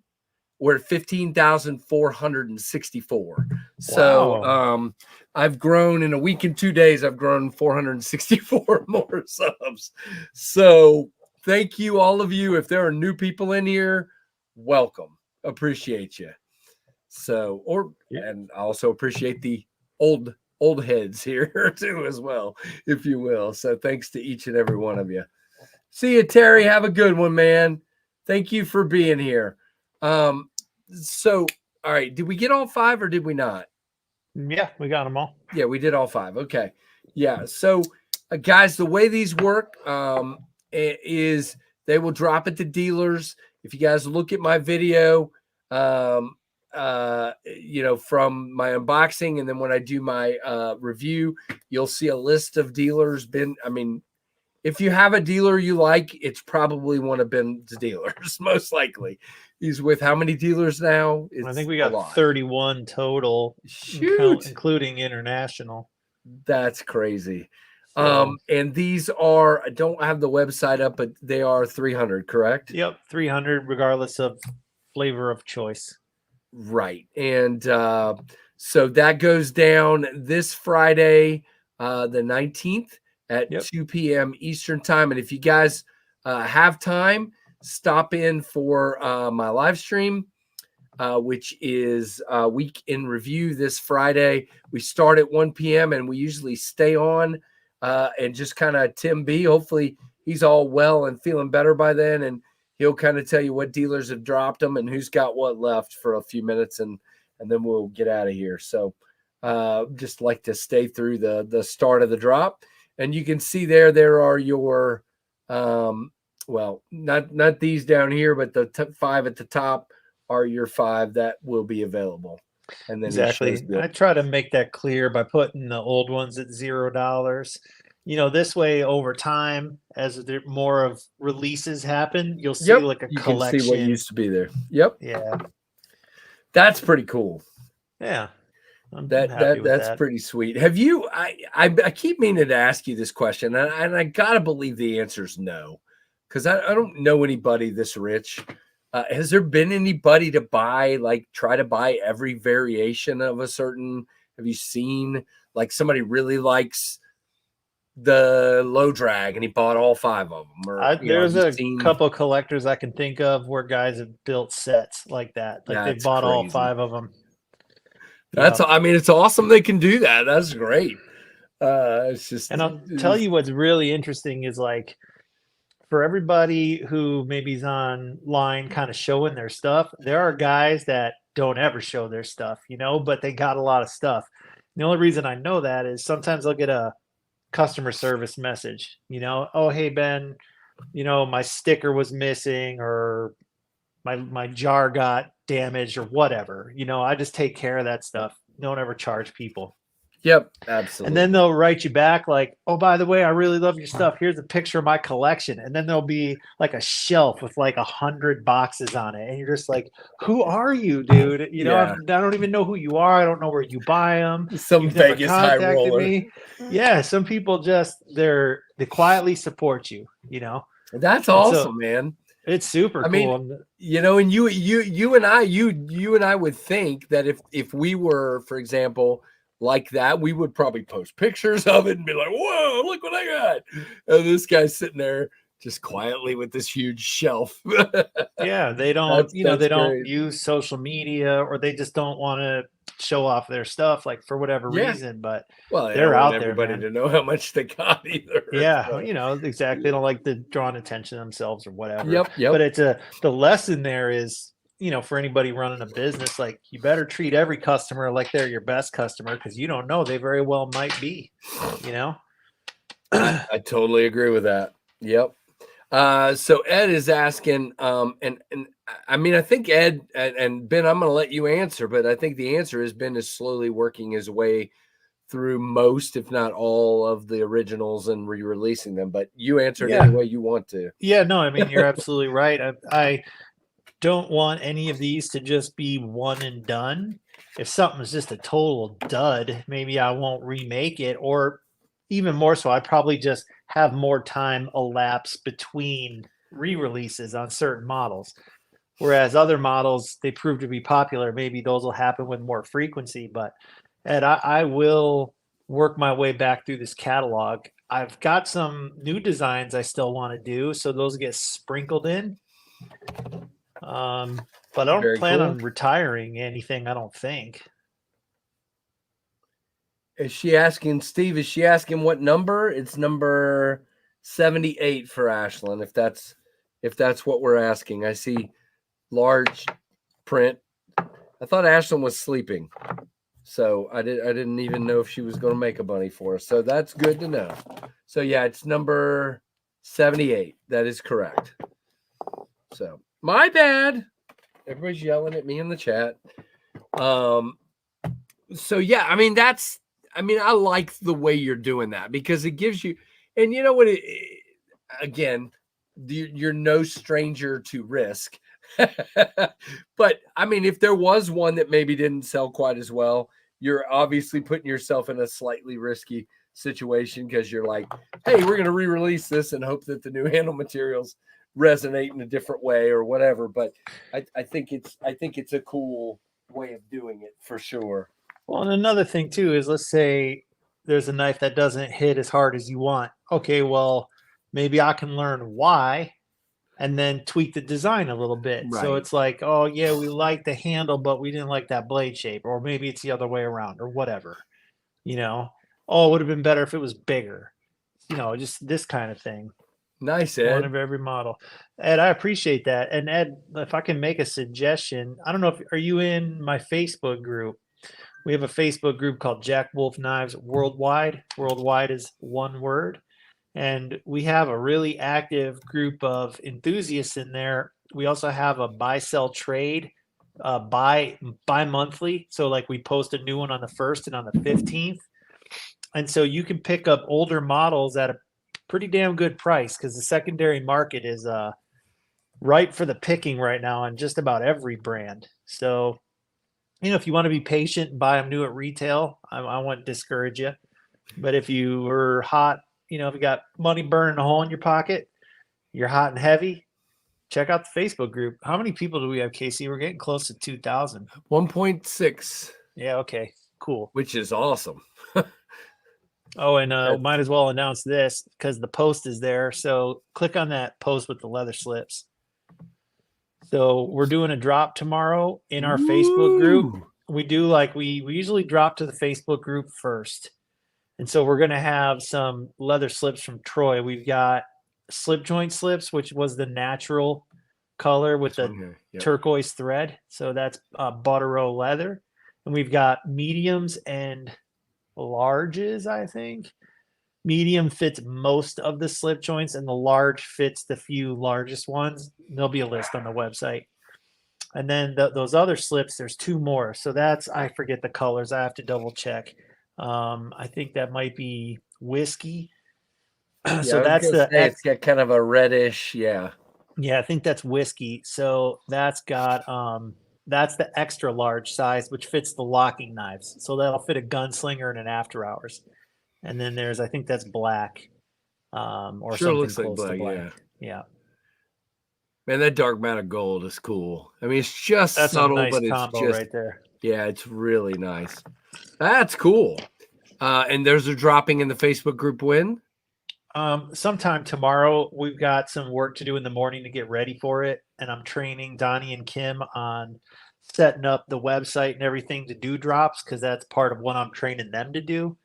We're at 15,464. Wow. So I've grown in a week and 2 days. I've grown 464 more subs. So thank you, all of you. If there are new people in here, welcome. Appreciate you. So, and I also appreciate the old heads here too, as well, if you will. So thanks to each and every one of you. See you, Terry. Have a good one, man. Thank you for being here. So, all right. Did we get all 5 or did we not? Yeah, we got them all. Yeah, we did all 5. Okay. Yeah. So, guys, the way these work is they will drop at the dealers. If you guys look at my video, from my unboxing, and then when I do my review, you'll see a list of dealers. If you have a dealer you like, it's probably one of Ben's dealers, most likely. He's with how many dealers now? I think we got 31 total, including international. That's crazy. So, and these are, I don't have the website up, but they are 300, correct? Yep, 300, regardless of flavor of choice. Right. And so that goes down this Friday, the 19th at 2 p.m. Eastern time. And if you guys have time, stop in for my live stream, which is Week in Review this Friday. We start at 1 p.m. and we usually stay on and just kind of Tim B. Hopefully he's all well and feeling better by then. And he'll kind of tell you what dealers have dropped them and who's got what left for a few minutes, and then we'll get out of here. So just like to stay through the start of the drop. And you can see there are your, not these down here, but the 5 at the top are your 5 that will be available. And then exactly. I try to make that clear by putting the old ones at $0. This way over time, as there more of releases happen, you'll see like a collection. You can see what used to be there. Yep. Yeah. That's pretty cool. Yeah. That's pretty sweet. Have you? I keep meaning to ask you this question, and I gotta believe the answer is no, because I don't know anybody this rich. Has there been anybody to try to buy every variation of a certain? Have you seen like somebody really likes the low drag and he bought all 5 of them? Or there's a couple collectors I can think of where guys have built sets like that. Like they bought all 5 of them. That's, it's awesome they can do that. That's great. It's just, and I'll tell you what's really interesting is like for everybody who maybe is online kind of showing their stuff, there are guys that don't ever show their stuff, but they got a lot of stuff. The only reason I know that is sometimes I'll get a customer service message, oh, hey, Ben, my sticker was missing or my jar got damaged or whatever. I just take care of that stuff. Don't ever charge people. Yep, absolutely. And then they'll write you back like, oh, by the way, I really love your stuff. Here's a picture of my collection. And then there'll be like a shelf with like 100 boxes on it. And you're just like, who are you, dude? I don't even know who you are. I don't know where you buy them. Some Vegas high roller. Me. Yeah, some people just they quietly support you, That's awesome, man. It's super cool. And you and I would think that if we were, for example, like that, we would probably post pictures of it and be like, whoa, look what I got. And this guy's sitting there just quietly with this huge shelf. Yeah, they don't, That's they don't great. use social media, or they just don't want to show off their stuff, like for whatever Yeah. reason, but Well, they they're don't want out there, everybody man. to know how much they got either. Yeah, So, exactly. They don't like the drawing attention to themselves or whatever. yep. But the lesson there is, for anybody running a business, like you better treat every customer like they're your best customer, because you don't know, they very well might be, I totally agree with that. Yep. So Ed is asking, and I mean, I think Ed and Ben, I'm going to let you answer, but I think the answer is Ben is slowly working his way through most, if not all, of the originals and re-releasing them. But you answer it any way you want to. Yeah, no, I mean, you're absolutely right. I don't want any of these to just be one and done. If something's just a total dud, maybe I won't remake it, or even more so, I probably just have more time elapse between re-releases on certain models. Whereas other models, they prove to be popular, maybe those will happen with more frequency. But Ed, I will work my way back through this catalog. I've got some new designs I still want to do, so those get sprinkled in. But I don't plan on retiring anything, I don't think. Is she asking, Steve, what number? It's number 78 for Ashlyn, if that's what we're asking. I see large print. I thought Ashlyn was sleeping, so I didn't even know if she was going to make a bunny for us. So that's good to know. So yeah, it's number 78. That is correct. So my bad. Everybody's yelling at me in the chat. So yeah, I mean, I like the way you're doing that, because it gives you, and you know what, again, you're no stranger to risk. But I mean, if there was one that maybe didn't sell quite as well, you're obviously putting yourself in a slightly risky situation, because you're like, hey, we're going to re-release this and hope that the new handle materials resonate in a different way or whatever. But I think it's a cool way of doing it for sure. Well, and another thing too is, let's say there's a knife that doesn't hit as hard as you want. Okay, well, maybe I can learn why and then tweak the design a little bit. Right. So it's like, oh yeah, we like the handle, but we didn't like that blade shape, or maybe it's the other way around, or whatever. Oh, it would have been better if it was bigger. Just this kind of thing. Nice, Ed. One of every model. Ed, I appreciate that. And Ed, if I can make a suggestion, I don't know are you in my Facebook group? We have a Facebook group called Jack Wolf Knives Worldwide. Worldwide is one word. And we have a really active group of enthusiasts in there. We also have a buy sell trade bi-monthly. So like we post a new one on the 1st and on the 15th. And so you can pick up older models at a pretty damn good price, because the secondary market is ripe for the picking right now on just about every brand. So, if you want to be patient and buy them new at retail, I won't discourage you. But if you were hot, if you got money burning a hole in your pocket, you're hot and heavy, check out the Facebook group. How many people do we have, Casey? We're getting close to 2,000. 1.6. Yeah, okay, cool. Which is awesome. Oh, and might as well announce this, because the post is there. So click on that post with the leather slips. So we're doing a drop tomorrow in our Facebook group. We do we usually drop to the Facebook group first. And so we're going to have some leather slips from Troy. We've got slip joint slips, which was the natural color with the turquoise thread. So that's Butterow leather. And we've got mediums and larges, I think. Medium fits most of the slip joints, and the large fits the few largest ones. There'll be a list on the website. And then those other slips, there's 2 more. So I forget the colors. I have to double check. I think that might be whiskey. So it's got kind of a reddish, yeah. Yeah, I think that's whiskey. So that's got that's the extra large size, which fits the locking knives. So that'll fit a gunslinger and an after hours. And then I think that's black, or sure, something looks close like black, to black. Yeah. Man, that dark matte of gold is cool. I mean, it's just that's subtle, a nice but it's combo just right there. Yeah, it's really nice. That's cool. And there's a dropping in the Facebook group when? Sometime tomorrow. We've got some work to do in the morning to get ready for it, and I'm training Donnie and Kim on setting up the website and everything to do drops, because that's part of what I'm training them to do.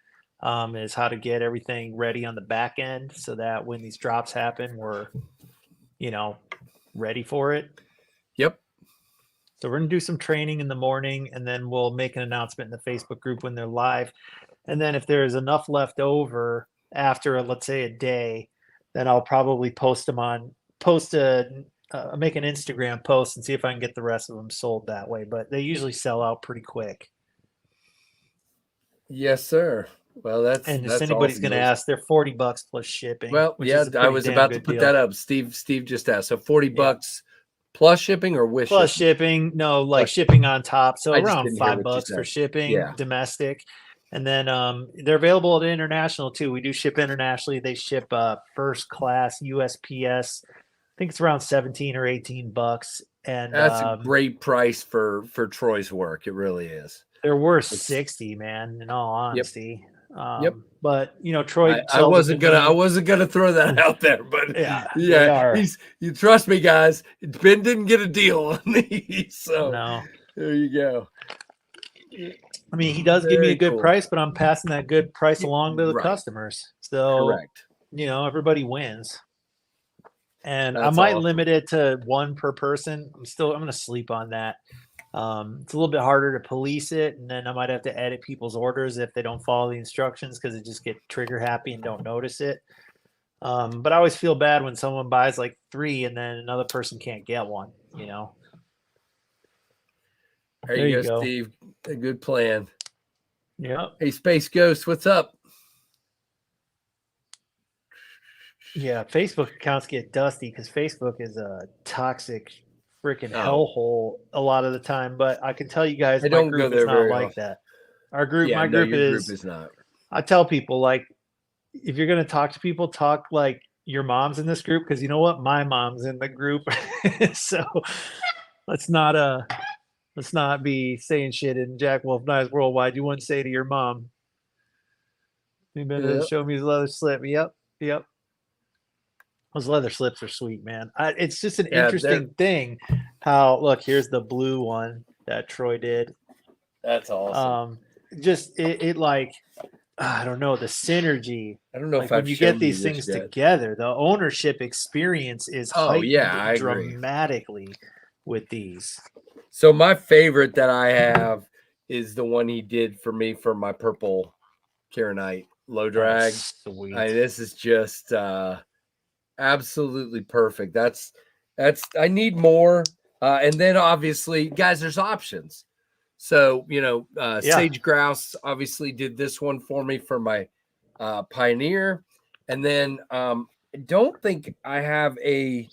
Is how to get everything ready on the back end so that when these drops happen, we're, ready for it. Yep. So we're gonna do some training in the morning, and then we'll make an announcement in the Facebook group when they're live. And then if there's enough left over after, let's say, a day, then I'll probably make an Instagram post and see if I can get the rest of them sold that way. But they usually sell out pretty quick. Yes, sir. Well, that's anybody's awesome. going to ask, they're $40 plus shipping. Well, which yeah, is a I was about to put that up. Steve just asked. So $40 plus shipping or with plus shipping? No, like shipping on top. So around $5 for shipping, domestic. And then they're available at international too. We do ship internationally. They ship first class USPS. I think it's around $17 or $18. And that's a great price for Troy's work. It really is. They're worth 60, man, in all honesty. Yep. But Troy, I wasn't gonna throw that out there, but you trust me, guys. Ben didn't get a deal on these, so no. There you go. I mean, he does give me a good price, but I'm passing that good price along to the customers. So, correct. Everybody wins. And I might limit it to one per person. I'm going to sleep on that. It's a little bit harder to police it, and then I might have to edit people's orders if they don't follow the instructions, because they just get trigger happy and don't notice it. But I always feel bad when someone buys like 3 and then another person can't get one. There you go, Steve. A good plan. Yeah. Hey, Space Ghost, what's up? Yeah, Facebook accounts get dusty because Facebook is a toxic freaking hellhole a lot of the time. But I can tell you guys, my group is not like that. Our group, my group is not. I tell people, like, if you're going to talk to people, talk like your mom's in this group, because you know what? My mom's in the group. So let's not be saying shit in Jack Wolf Knives Worldwide you wouldn't say to your mom. You better show me his leather slip. Yep. Those leather slips are sweet, man. It's just an interesting thing how, look, here's the blue one that Troy did. That's awesome. Just it like, I don't know, the synergy. I don't know like if when you get these things together, the ownership experience is heightened dramatically with these. So my favorite that I have is the one he did for me for my purple Karenite low drag. Sweet. This is just absolutely perfect. That's I need more. And then obviously, guys, there's options. So, Sage Grouse obviously did this one for me for my Pioneer. And then I don't think I have 2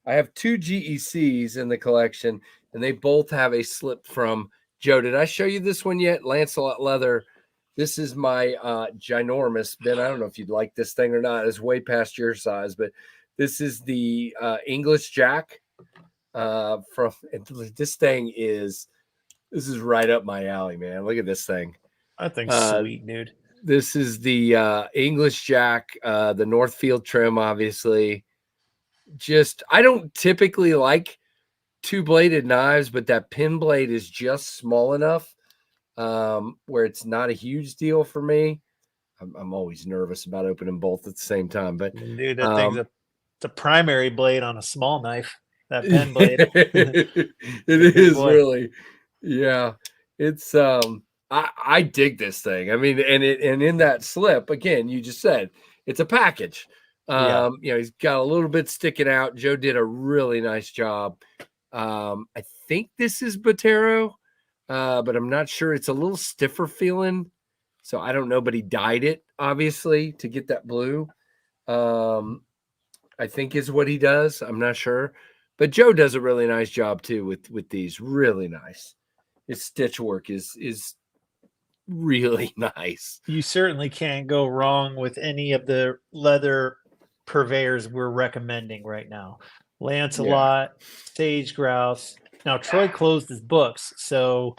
GECs in the collection, and they both have a slip from Joe. Did I show you this one yet? Lancelot Leather. This is my ginormous, Ben. I don't know if you'd like this thing or not. It's way past your size, but this is the English Jack. This is right up my alley, man. Look at this thing. I think sweet, dude. This is the English Jack, the Northfield trim, obviously. I don't typically like 2-bladed knives, but that pin blade is just small enough where it's not a huge deal for me. I'm always nervous about opening both at the same time, but dude, that thing's it's a primary blade on a small knife. That pen blade. It is really, yeah. It's I dig this thing. I mean, and in that slip, again, you just said it's a package. He's got a little bit sticking out. Joe did a really nice job. I think this is Botero, but I'm not sure. It's a little stiffer feeling, so I don't know. But he dyed it obviously to get that blue. I think is what he does. I'm not sure, but Joe does a really nice job too with these. Really nice. His stitch work is really nice. You certainly can't go wrong with any of the leather purveyors we're recommending right now. Lancelot, Sage Grouse. Now Troy closed his books, so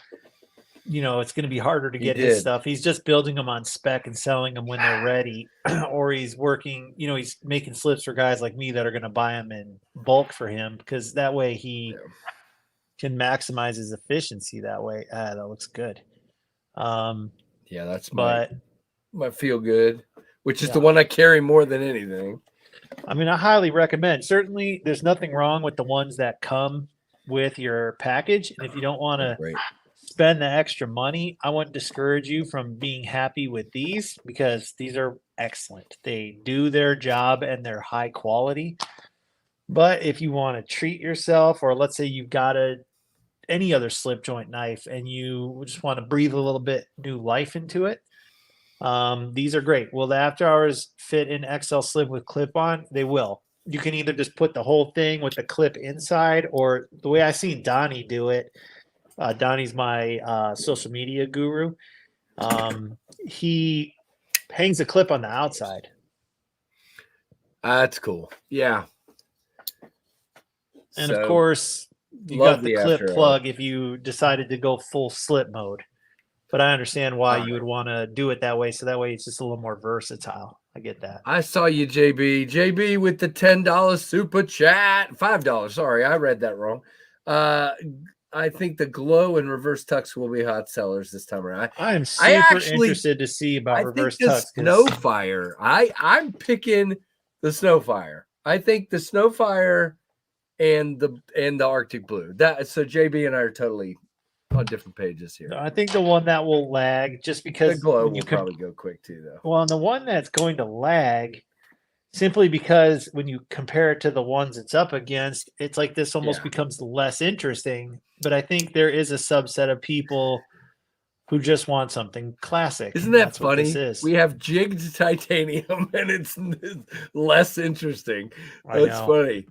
it's going to be harder to He get his did. stuff. He's just building them on spec and selling them when they're ready, or he's working, he's making slips for guys like me that are going to buy them in bulk for him, because that way he can maximize his efficiency that way. That looks good. Yeah, that's but my feel good, which is Yeah. the one I carry more than anything. I mean, I highly recommend. Certainly, there's nothing wrong with the ones that come with your package. And if you don't want to Great. spend the extra money, I wouldn't discourage you from being happy with these, because these are excellent. They do their job and they're high quality. But if you want to treat yourself, or let's say you've got any other slip joint knife and you just want to breathe a little bit new life into it, these are great. Will the after hours fit in XL slip with clip on? They will. You can either just put the whole thing with the clip inside, or the way I seen Donnie do it. Donnie's my social media guru. He hangs a clip on the outside. That's cool. Yeah. And of course, you got the clip plug if you decided to go full slip mode. But I understand why you would want to do it that way. So that way it's just a little more versatile. I get that. I saw you, JB. JB with the $10 super chat. $5. Sorry, I read that wrong. I think the glow and reverse tucks will be hot sellers this time around. I'm super interested to see about reverse tucks. Snowfire. I'm picking the Snowfire. I think the Snowfire and the Arctic Blue. So JB and I are totally on different pages here. I think the one that will lag, just because the glow will probably go quick too, though. Well, and the one that's going to lag, simply because when you compare it to the ones it's up against, it's like this almost becomes less interesting. But I think there is a subset of people who just want something classic. Isn't that funny? We have jigged titanium and it's less interesting. That's funny.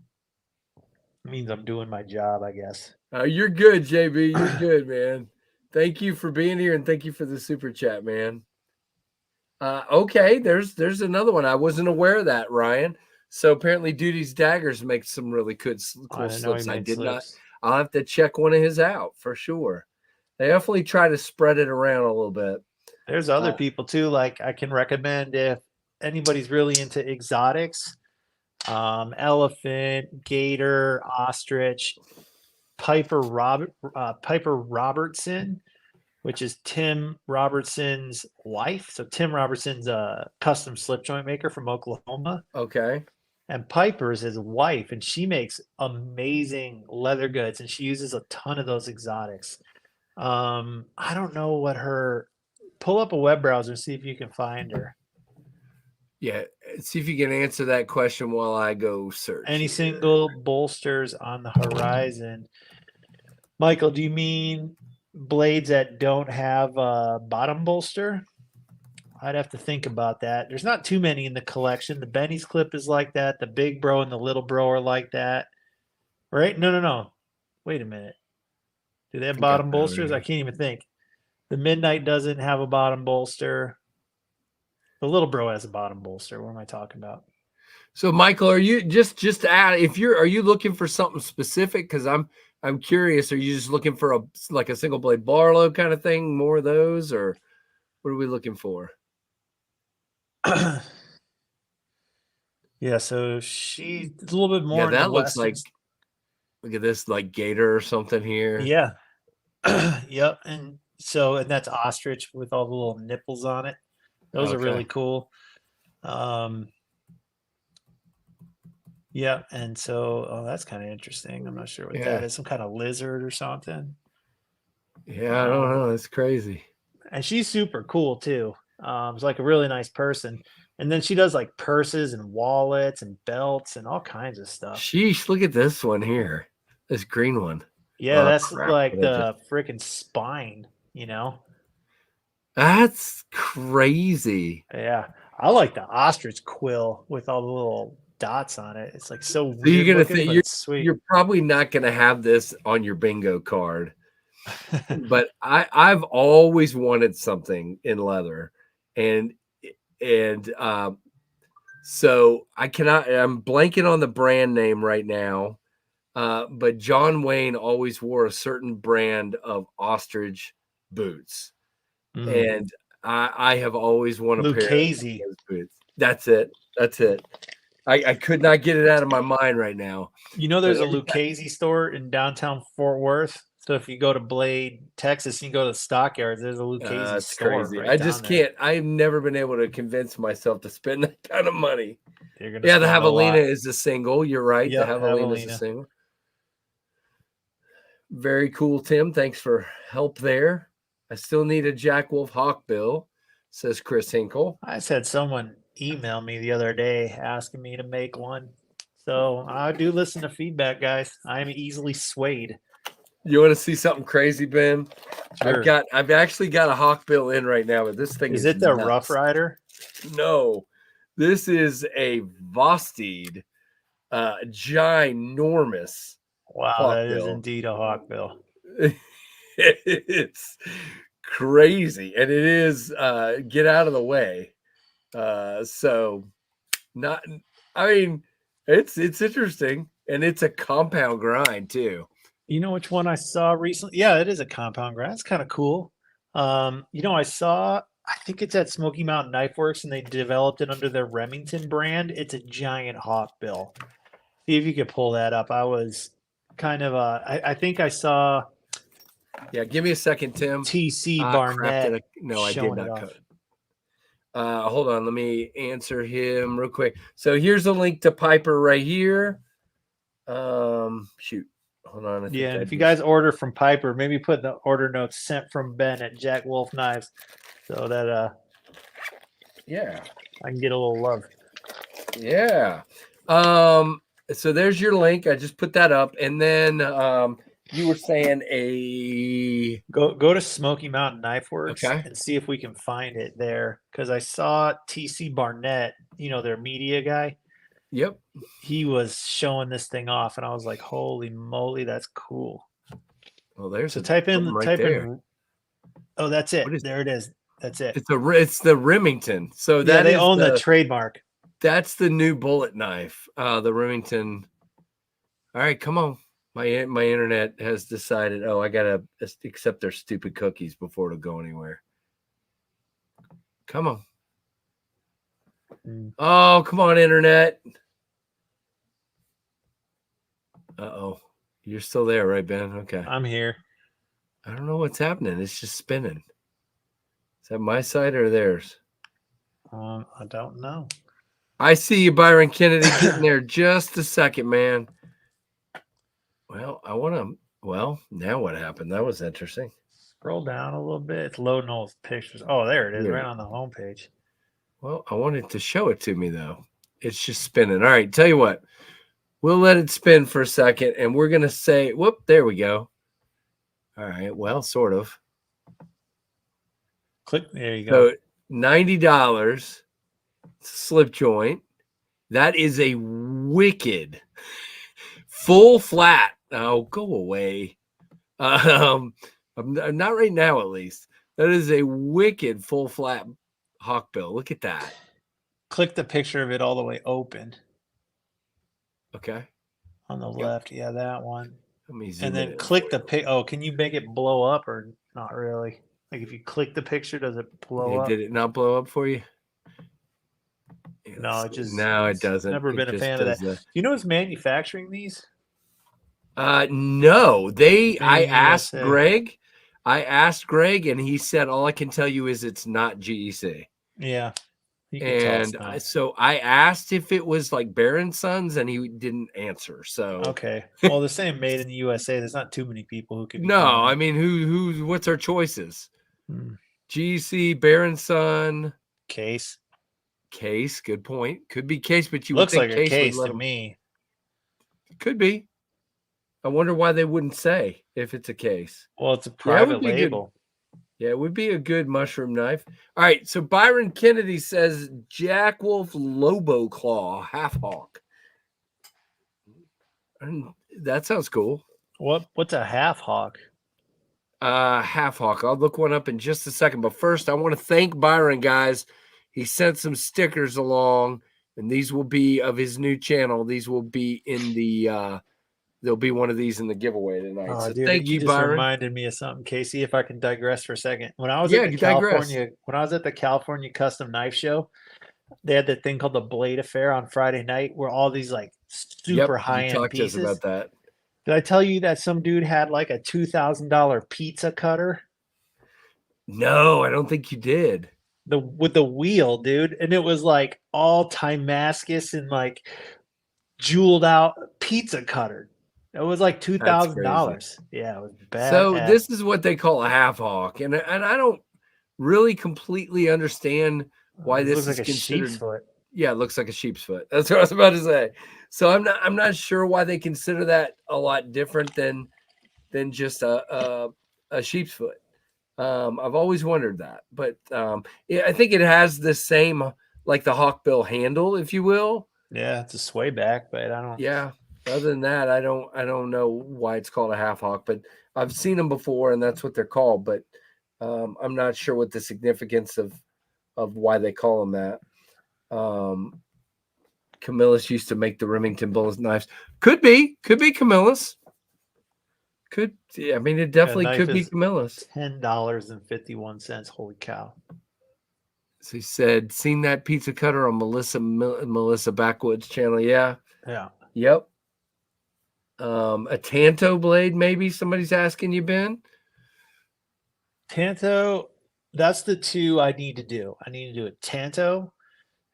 It means I'm doing my job, I guess. You're good, JB. You're good, man. Thank you for being here, and thank you for the super chat, man. Okay, there's another one. I wasn't aware of that, Ryan. So apparently Duty's Daggers makes some really cool slips. I did not. I'll have to check one of his out for sure. They definitely try to spread it around a little bit. There's other people too. Like, I can recommend, if anybody's really into exotics, elephant, gator, ostrich, Piper Robertson, which is Tim Robertson's wife. So Tim Robertson's a custom slip joint maker from Oklahoma. Okay. And Piper is his wife, and she makes amazing leather goods, and she uses a ton of those exotics. I don't know what pull up a web browser and see if you can find her. Yeah, see if you can answer that question while I go search. Any single bolsters on the horizon? Michael, do you mean blades that don't have a bottom bolster? I'd have to think about that. There's not too many in the collection. The Benny's clip is like that. The Big Bro and the Little Bro are like that. Right? No. Wait a minute. Do they have bottom bolsters? I can't even think. The Midnight doesn't have a bottom bolster. The Little Bro has a bottom bolster. What am I talking about? So, Michael, are you just to add? Are you looking for something specific? Because I'm curious. Are you just looking for a single blade Barlow kind of thing? More of those, or what are we looking for? Yeah. So she's a little bit more. Yeah, that looks like. Look at this, like gator or something here. Yeah. Yep. And that's ostrich with all the little nipples on it. Those are really cool. Yeah, and so that's kind of interesting. I'm not sure what that is. Some kind of lizard or something. Yeah, I don't know. It's crazy. And she's super cool too. She's like a really nice person. And then she does like purses and wallets and belts and all kinds of stuff. Sheesh, look at this one here. This green one. Yeah, that's like the freaking spine, That's crazy. Yeah. I like the ostrich quill with all the little dots on it. It's like so weird. You're gonna think you're probably not gonna have this on your bingo card. But I've always wanted something in leather. And so I'm blanking on the brand name right now. But John Wayne always wore a certain brand of ostrich boots, Mm. and I have always wanted a pair of Lucchese. those boots. That's it. That's it. I could not get it out of my mind right now. You know, But there's a every time, Lucchese store in downtown Fort Worth. So if you go to Blade, Texas, and you go to the Stockyards, there's a Lucchese it's store crazy. right I down just there. can't. I've never been able to convince myself to spend that kind of money. You're gonna Yeah, the spend a lot. javelina is a single. You're right. The Yep, javelina is a javelina. single. Very cool, Tim. Thanks for help there. I still need a Jack Wolf Hawkbill, says Chris Hinkle. I just had someone email me the other day asking me to make one. So I do listen to feedback, guys. I am easily swayed. You want to see something crazy, Ben? Sure. I've actually got a Hawkbill in right now, but this thing is Is it the nuts. Rough Rider? No, this is a Vosteed, ginormous Wow, that is Hawkbill. indeed a Hawkbill. It's crazy, and it is get out of the way. So not, I mean, it's interesting, and it's a compound grind too. You know which one I saw recently? Yeah, it is a compound grind. It's kind of cool. You know, I think it's at Smoky Mountain Knife Works, and they developed it under their Remington brand. It's a giant hawkbill. See if you could pull that up. I was kind of I think I saw Yeah, give me a second, Tim. TC Crap, Barnette. no, I did showing it not off. cut. Hold on, let me answer him real quick. So here's a link to Piper right here. Shoot, hold on. Yeah, and if you guys order from Piper, maybe put the order notes sent from Ben at Jack Wolf Knives, so that yeah, I can get a little love. Yeah. So there's your link. I just put that up, and then you were saying a Go to Smoky Mountain Knife Works Okay. and see if we can find it there, because I saw TC Barnette, you know, their media guy. Yep. He was showing this thing off, and I was like, "Holy moly, that's cool!" Well, there's So type in. Oh, that's it. What is- There it is. That's it. It's the Remington. So Yeah, that they is own the trademark. That's the new bullet knife. The Remington. All right, come on. My internet has decided. Oh, I gotta accept their stupid cookies before it'll go anywhere. Come on. Oh, come on, internet. Uh-oh. You're still there, right, Ben? Okay. I'm here. I don't know what's happening. It's just spinning. Is that my side or theirs? I don't know. I see you, Byron Kennedy, getting there just a second, man. Well, now what happened? That was interesting. Scroll down a little bit. It's loading all those pictures. Oh, there it is, right on the homepage. Well, I wanted to show it to me, though. It's just spinning. All right, tell you what. We'll let it spin for a second, and we're going to say, whoop, there we go. All right, well, sort of. Click, there you go. So $90, slip joint. That is a wicked full flat. Oh, go away. I'm not right now, at least. That is a wicked full flat hawkbill. Look at that. Click the picture of it all the way open. Okay. On the left, yeah, that one. Let me zoom and then click the pic. Oh, can you make it blow up or not really? Like if you click the picture, does it blow up? Did it not blow up for you? No, it just it doesn't. Never been a fan of that. Do you know who's manufacturing these? No. I asked USA. Greg, and he said all I can tell you is it's not GEC. Yeah. And so I asked if it was like Barron Sons, and he didn't answer. So okay. Well, the same made in the USA. There's not too many people who could. No, I mean, what's our choices? GEC, Barron Son, Case. Good point. Could be Case, but you looks would think like a Case to me. Could be. I wonder why they wouldn't say if it's a Case. Well, it's a private label. Yeah, it would be a good mushroom knife. All right, so Byron Kennedy says Jack Wolf Lobo Claw half hawk. That sounds cool. What's a half hawk? Half hawk. I'll look one up in just a second. But first, I want to thank Byron, guys. He sent some stickers along, and these will be of his new channel. These will be in the there'll be one of these in the giveaway tonight. Oh, So dude, thank you you, just Byron. reminded me of something, Casey. If I can digress for a second, when I was Yeah, at the digress. California Custom Knife Show, they had that thing called the Blade Affair on Friday night, where all these like super You high end talked to us pieces. about that. Did I tell you that some dude had like a $2,000 pizza cutter? No, I don't think you did. With the wheel, dude, and it was like all Timascus and like jeweled out pizza cutter. It was like That's crazy. $2,000. Yeah, it was bad. So this is what they call a half hawk, and I don't really completely understand why this looks is like a considered. sheep's foot. Yeah, it looks like a sheep's foot. That's what I was about to say. So I'm not sure why they consider that a lot different than just a sheep's foot. I've always wondered that, but I think it has the same, like the hawkbill handle, if you will. Yeah, it's a sway back, but I don't. Yeah. Other than that, I don't know why it's called a half hawk, but I've seen them before, and that's what they're called. But I'm not sure what the significance of why they call them that. Camillus used to make the Remington bullet knives. Could be Camillus. I mean, it definitely could be Camillus. $10.51. Holy cow! So he said, "Seen that pizza cutter on Melissa Backwoods channel?" Yeah. Yeah. Yep. A Tanto blade, maybe somebody's asking you, Ben. Tanto. That's the two I need to do. I need to do a Tanto,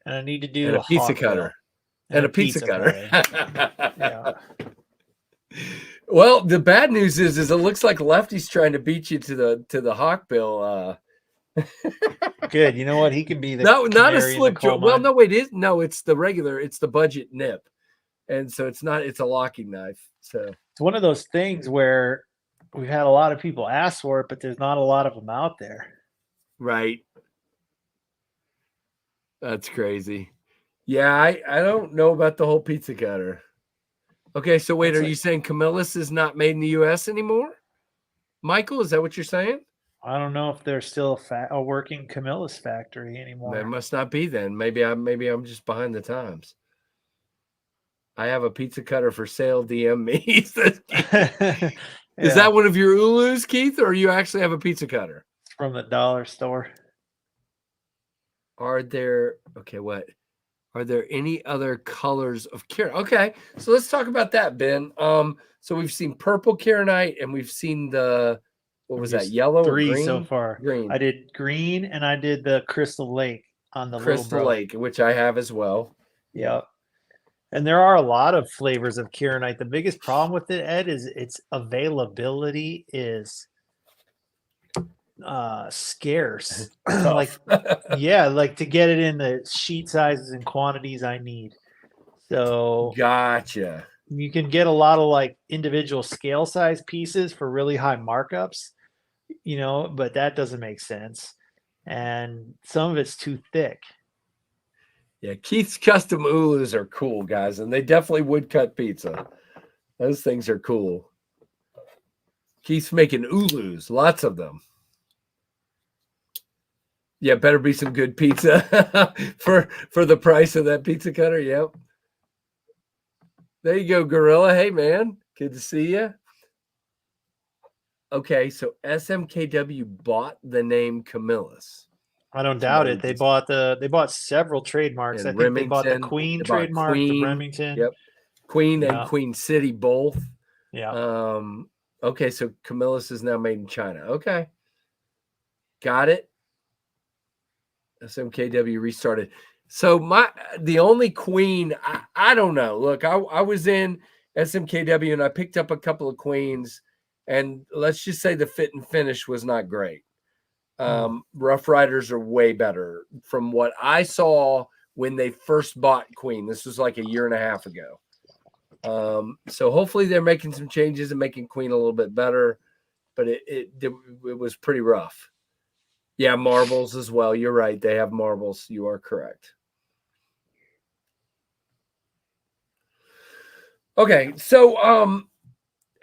and I need to do a pizza cutter. And a pizza cutter. Yeah. Well, the bad news is it looks like Lefty's trying to beat you to the hawkbill. Good. You know what? He can be the not a slip joint. Well, no, it is. No, it's the regular. It's the budget nip, and so it's not. It's a locking knife. So it's one of those things where we've had a lot of people ask for it, but there's not a lot of them out there. Right. That's crazy. Yeah, I don't know about the whole pizza cutter. Okay, so wait, are you saying Camillus is not made in the U.S. anymore? Michael, is that what you're saying? I don't know if there's still a working Camillus factory anymore. There must not be then. Maybe I'm just behind the times. I have a pizza cutter for sale. DM me. Is that one of your Ulus, Keith, or you actually have a pizza cutter? It's from the dollar store. Are there any other colors of Karen? Okay, so let's talk about that, Ben. So we've seen purple Karenite, and we've seen the yellow or green? 3 so far. Green. I did green, and I did the Crystal Lake on the Crystal Lake, which I have as well. Yeah. And there are a lot of flavors of Karenite. The biggest problem with it, Ed, is its availability is scarce. like to get it in the sheet sizes and quantities I need. So gotcha. You can get a lot of like individual scale size pieces for really high markups, but that doesn't make sense. And some of it's too thick. Yeah, Keith's custom Ulus are cool, guys, and they definitely would cut pizza. Those things are cool. Keith's making Ulus, lots of them. Yeah, better be some good pizza for the price of that pizza cutter. Yep. There you go, Gorilla. Hey, man, good to see you. Okay, so SMKW bought the name Camillus. I don't doubt it. They bought several trademarks. I think they bought the Queen trademark, the Remington. Yep. Queen and Queen City both. Yeah. Okay, so Camillus is now made in China. Okay. Got it. SMKW restarted. So the only Queen, I don't know. Look, I was in SMKW and I picked up a couple of Queens, and let's just say the fit and finish was not great. Rough Riders are way better from what I saw when they first bought Queen. This was like a year and a half ago. So hopefully they're making some changes and making Queen a little bit better, but it was pretty rough. Yeah, marbles as well. You're right. They have marbles. You are correct. Okay, so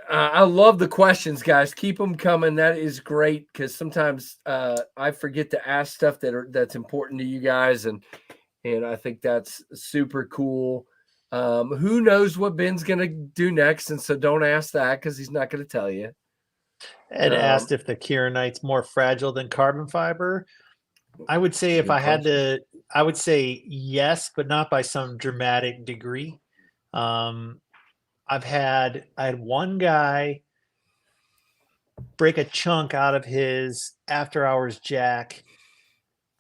I love the questions, guys. Keep them coming. That is great because sometimes I forget to ask stuff that's important to you guys, and I think that's super cool. Who knows what Ben's going to do next? And so don't ask that because he's not going to tell you. Ed asked if the Kieranite's more fragile than carbon fiber. I would say if I had to, I would say yes, but not by some dramatic degree. I had one guy break a chunk out of his after hours jack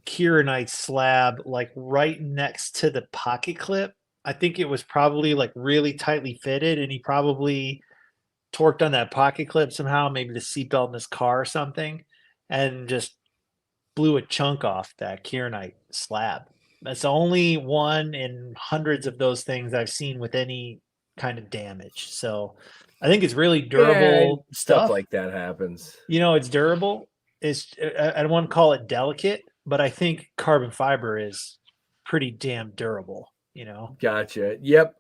Kieranite slab, like right next to the pocket clip. I think it was probably like really tightly fitted, and he probably torqued on that pocket clip somehow, maybe the seatbelt in his car or something, and just blew a chunk off that Kieranite slab. That's the only one in hundreds of those things I've seen with any kind of damage. So I think it's really durable stuff like that happens. You know, it's durable. I don't want to call it delicate, but I think carbon fiber is pretty damn durable, you know. Gotcha. Yep.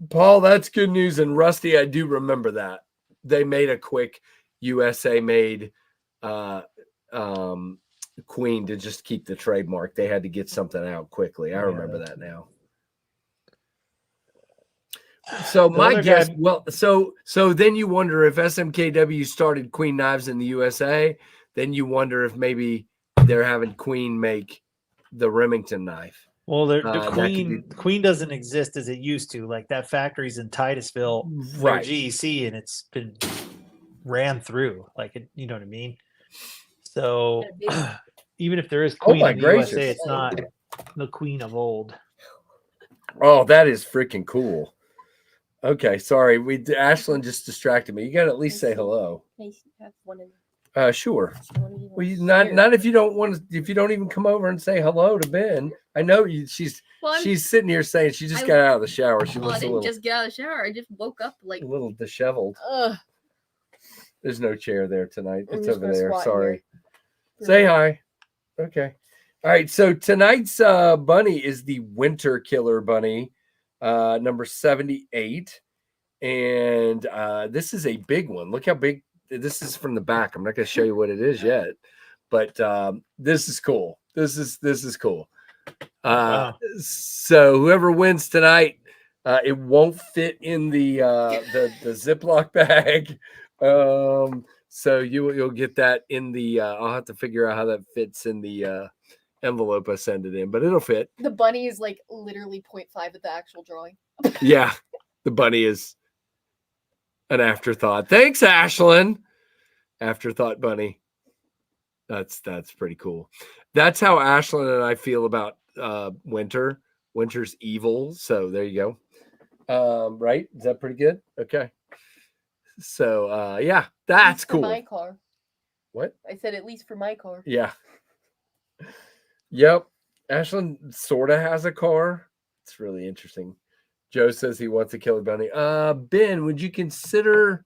Paul, that's good news. And Rusty, I do remember that. They made a quick USA made Queen to just keep the trademark. They had to get something out quickly. I remember that now. So my guess, so then you wonder if SMKW started Queen knives in the USA, then you wonder if maybe they're having Queen make the Remington knife. Well, the Queen doesn't exist as it used to. Like that factory's in Titusville, right? GEC, and it's been ran through. Like it, you know what I mean? So even if there is Queen in the USA, it's not the Queen of old. Oh, that is freaking cool. Okay, sorry. Ashlyn just distracted me. You got to at least say hello. Sure. Well, not if you don't want to. If you don't even come over and say hello to Ben. I know you. She's sitting here saying she just got out of the shower. She looks I didn't just get out of the shower. I just woke up like a little disheveled. There's no chair there tonight. It's over there. Sorry. Say hi. Okay. All right. So tonight's bunny is the Winter Killer bunny. Number 78, and this is a big one. Look how big this is from the back. I'm not going to show you what it is yet, but this is cool. This is cool. Wow. So whoever wins tonight, it won't fit in the Ziploc bag. So you'll get that in the. I'll have to figure out how that fits in the envelope I send it in, but it'll fit. The bunny is like literally 0.5 at the actual drawing. Yeah, the bunny is an afterthought. Thanks, Ashlyn. Afterthought bunny. That's pretty cool. That's how Ashlyn and I feel about Winter. Winter's evil. So there you go. Right? Is that pretty good? Okay. So yeah, that's cool. For my car. What? I said at least for my car. Yeah. Yep. Ashlyn sort of has a car. It's really interesting. Joe says he wants a killer bunny. Ben, would you consider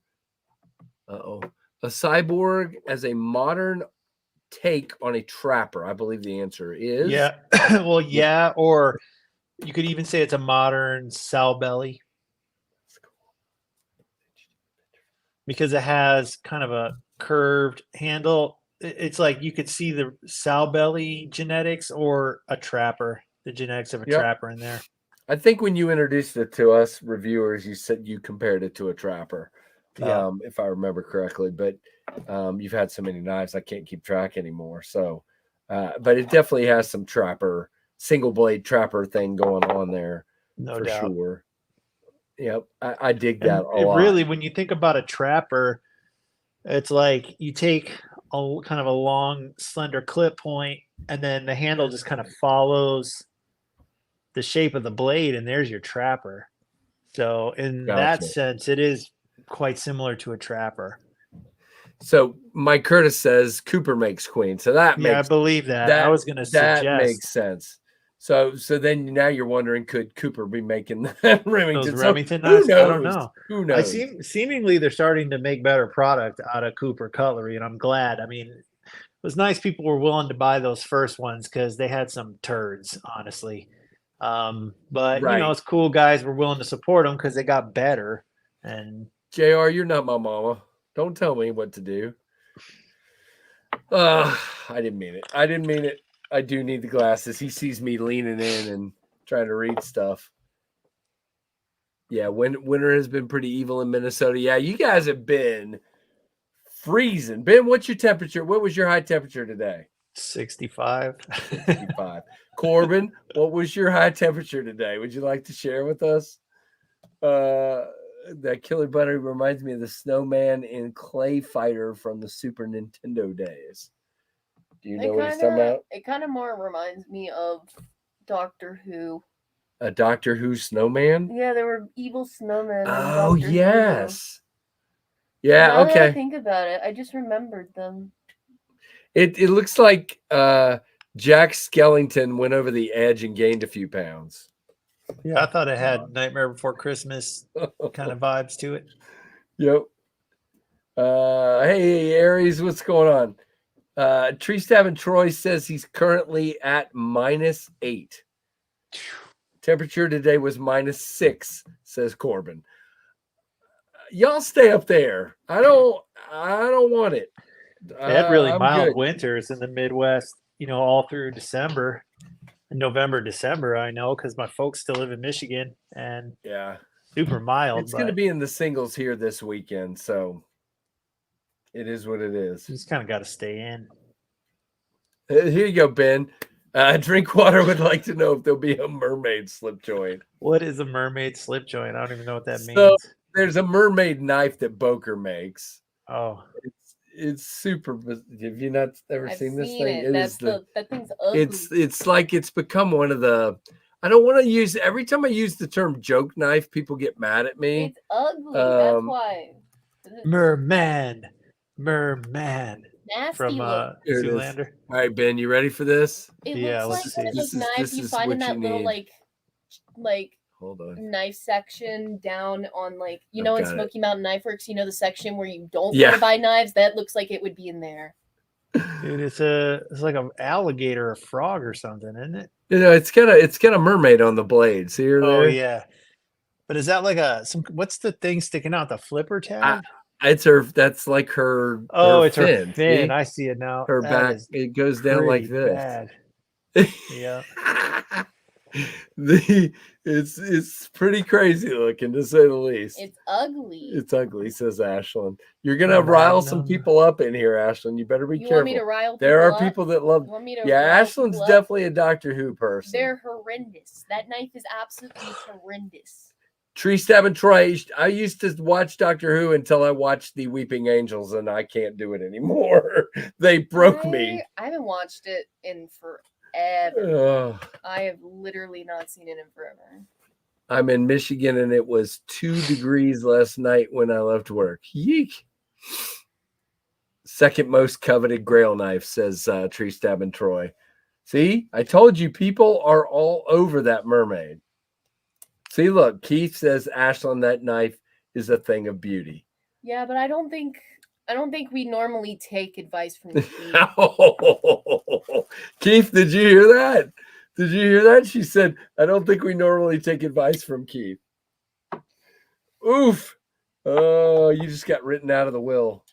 a cyborg as a modern take on a trapper? I believe the answer is yeah. Well, yeah, or you could even say it's a modern sow belly because it has kind of a curved handle. It's like you could see the sow belly genetics or a trapper, the genetics of a trapper in there. I think when you introduced it to us reviewers, you said you compared it to a trapper, if I remember correctly. But you've had so many knives, I can't keep track anymore. So, but it definitely has some trapper, single blade trapper thing going on there. No doubt. Sure. Yep, I dig that a lot. Really, when you think about a trapper, it's like you take a kind of a long, slender clip point, and then the handle just kind of follows the shape of the blade, and there's your trapper. So in that sense, it is quite similar to a trapper. So Mike Curtis says Cooper makes Queen. So that makes, I believe that. I was going to suggest that makes sense. So then now you're wondering, could Cooper be making the Remington? Those Remington knives? I don't know. Who knows? Seemingly they're starting to make better product out of Cooper cutlery, and I'm glad. I mean, it was nice people were willing to buy those first ones because they had some turds, honestly. But you know, it's cool guys were willing to support them because they got better. And JR, you're not my mama. Don't tell me what to do. I didn't mean it. I do need the glasses. He sees me leaning in and trying to read stuff. Yeah, winter has been pretty evil in Minnesota. Yeah, you guys have been freezing. Ben, what's your temperature? What was your high temperature today? 65. 65. Corbin, what was your high temperature today? Would you like to share with us? That Killer Bunny reminds me of the snowman in Clay Fighter from the Super Nintendo days. Do you know what he's talking about? It kind of more reminds me of Doctor Who. A Doctor Who snowman? Yeah, there were evil snowmen. In Oh, Doctor Who. yes. Yeah, Now that I okay. think about it, I just remembered them. It looks like Jack Skellington went over the edge and gained a few pounds. Yeah, I thought it had Nightmare Before Christmas kind of vibes to it. Yep. Hey, Aries, what's going on? Tree Stabbing Troy says he's currently at -8. Temperature today was -6, says Corbin. Y'all stay up there. I don't want it. They had really I'm mild good. winters in the Midwest, all through December, November, December. I know because my folks still live in Michigan, and Yeah, super mild. it's going to be in the singles here this weekend, so it is what it is. You just kind of got to stay in. Here you go, Ben. Drinkwater would like to know if there'll be a mermaid slip joint. What is a mermaid slip joint? I don't even know what that So- means. There's a mermaid knife that Boker makes. Oh, It's super. Have you not ever I've seen this seen thing? it. That thing's ugly. It's like it's become one of the. I don't want to use every time I use the term joke knife, people get mad at me. It's ugly. That's Um, why. merman Nasty from look. Here it is. Zoolander. All right, Ben, you ready for this? It Yeah, looks let's like one of see. those knives This you is find in what that you little need. like Hold on. knife section down on in got it. Smoky Mountain Knife Works, the section where you don't Yeah. want to buy knives. That looks like it would be in there. Dude, it's like an alligator or frog or something, isn't it? It's got a mermaid on the blade. See her there? Oh yeah. But is that like what's the thing sticking out? The flipper tab? It's her. That's like her. Oh, her it's fin. her fin. See? I see it now. Her That back. is It goes down like pretty this. bad. Yeah. It's pretty crazy looking, to say the least. It's ugly. It's ugly, says Ashlyn. You're gonna Oh, rile some no. people up in here, Ashlyn. You better be You careful. want me to rile There are up? people that love. You want me to Yeah, rile Ashlyn's people up? definitely a Doctor Who person. They're horrendous. That knife is absolutely horrendous. Tree Stabbing Troy. I used to watch Doctor Who until I watched the Weeping Angels, and I can't do it anymore. They broke me. I haven't watched it in forever. Ugh. I have literally not seen it in forever. I'm in Michigan, and it was 2 degrees last night when I left work. Yeek. Second most coveted grail knife, says Tree Stabbing Troy. See, I told you, people are all over that mermaid. See, look, Keith says, Ashlyn, that knife is a thing of beauty. Yeah, but I don't think we normally take advice from Keith. Keith, did you hear that? Did you hear that? She said, I don't think we normally take advice from Keith. Oof. Oh, you just got written out of the will.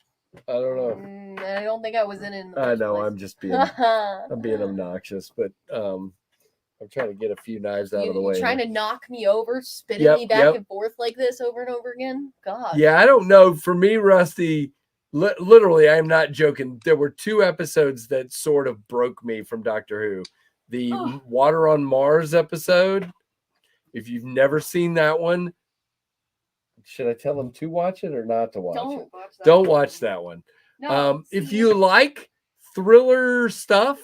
I don't know. I don't think I was in it. In the I first know, place. I'm just being obnoxious, but I'm trying to get a few knives out of the way. You're trying to knock me over, spitting me back and forth like this over and over again? God. Yeah, I don't know. For me, Rusty, literally, I'm not joking. There were 2 episodes that sort of broke me from Doctor Who. The Water on Mars episode. If you've never seen that one, should I tell them to watch it or not to watch it? Don't watch that one. No, if you like thriller stuff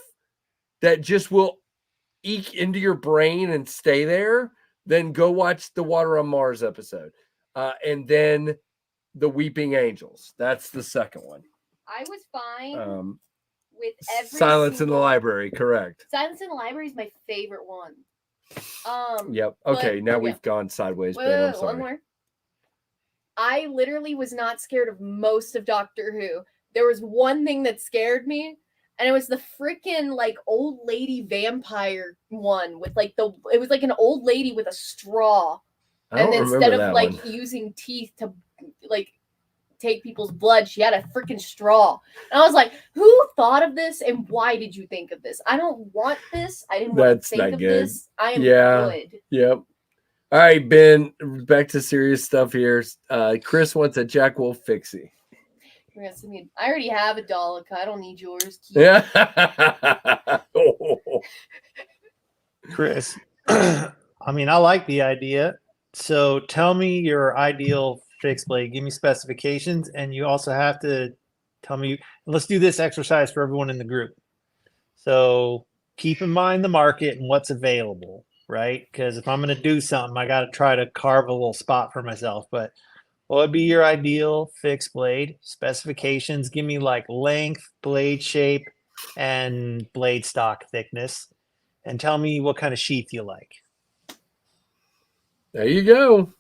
that just will eke into your brain and stay there, then go watch the Water on Mars episode. And then the Weeping Angels. That's the second one. I was fine with every Silence in the Library, correct. Silence in the Library is my favorite one. Yep. Okay, now we've gone sideways. Wait, Ben, I'm sorry. one more. I literally was not scared of most of Doctor Who. There was one thing that scared me, and it was the freaking old lady vampire one with it was like an old lady with a straw. And instead of using teeth to take people's blood, she had a freaking straw. And I was like, who thought of this and why did you think of this? I don't want this. I didn't want to think of this. I am good. Yep. All right, Ben, back to serious stuff here. Chris wants a Jack Wolf fixie. You're gonna send me. I already have a Dalek. I don't need yours. Keep Yeah. Chris, I mean, I like the idea. So tell me your ideal fixed blade. Give me specifications, and you also have to tell me. Let's do this exercise for everyone in the group. So keep in mind the market and what's available, right? Because if I'm going to do something, I got to try to carve a little spot for myself. But what would be your ideal fixed blade? Specifications. Give me like length, blade shape, and blade stock thickness. And tell me what kind of sheath you like. There you go.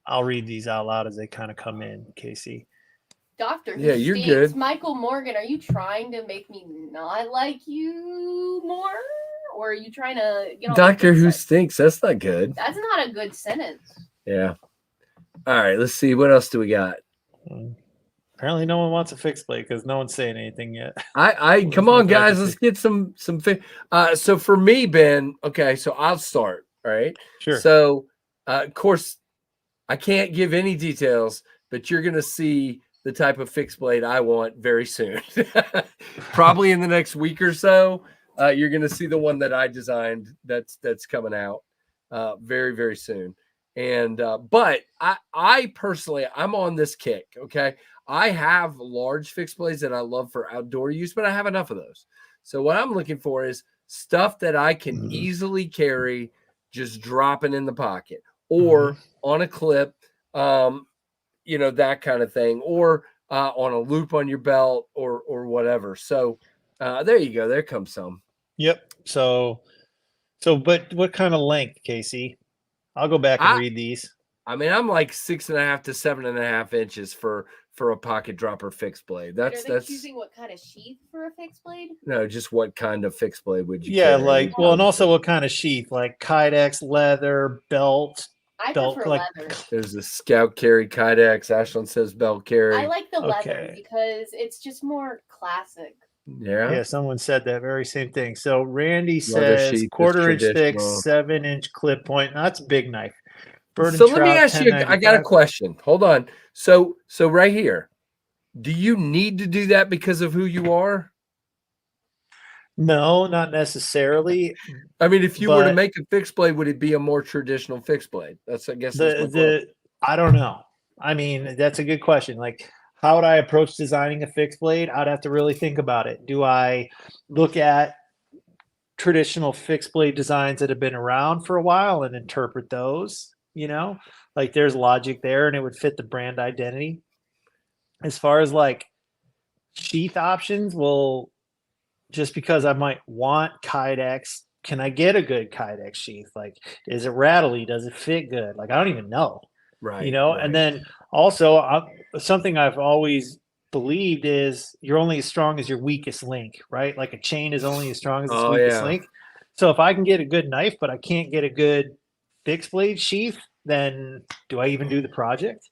I'll read these out loud as they kind of come in, Casey. Doctor, Yeah, you're good. Michael Morgan, are you trying to make me not like you more? Or are you trying to get on Doctor the good Who side? stinks. That's not good. That's not a good sentence. Yeah. All right, let's see. What else do we got? Apparently no one wants a fixed blade because no one's saying anything yet. I come on, guys. Let's get some. So for me, Ben. Okay, so I'll start. All right. Sure. So, of course, I can't give any details, but you're gonna see the type of fixed blade I want very soon. Probably in the next week or so, you're gonna see the one that I designed. That's coming out very, very soon. And but I personally, I'm on this kick. Okay. I have large fixed blades that I love for outdoor use, but I have enough of those. So what I'm looking for is stuff that I can easily carry, just dropping in the pocket or on a clip, that kind of thing, or on a loop on your belt or whatever. So there you go. There comes some. Yep. So, but what kind of length, Casey? I'll go back and read these. I mean, I'm like 6.5 to 7.5 inches for a pocket dropper fixed blade. That's choosing what kind of sheath for a fixed blade? No, just what kind of fixed blade would you? Yeah, carry? and also what kind of sheath, like Kydex, leather, belt. I prefer leather. There's a Scout carry Kydex. Ashlyn says belt carry. I like the leather because it's just more classic. Yeah, someone said that very same thing. So Randy says 1/4 inch thick, 7-inch clip point. That's a big knife. So let me ask you, I got a question. Hold on. So right here, do you need to do that because of who you are? No, not necessarily. I mean, if you were to make a fixed blade, would it be a more traditional fixed blade? That's, I guess, I don't know. I mean, that's a good question. Like, how would I approach designing a fixed blade? I'd have to really think about it. Do I look at traditional fixed blade designs that have been around for a while and interpret those? Like there's logic there and it would fit the brand identity. As far as like sheath options, well, just because I might want Kydex, can I get a good Kydex sheath? Like, is it rattly? Does it fit good? Like, I don't even know. Right. And then also something I've always believed is you're only as strong as your weakest link, right? Like a chain is only as strong as its weakest link. So if I can get a good knife, but I can't get a good fixed blade sheath, then do I even do the project?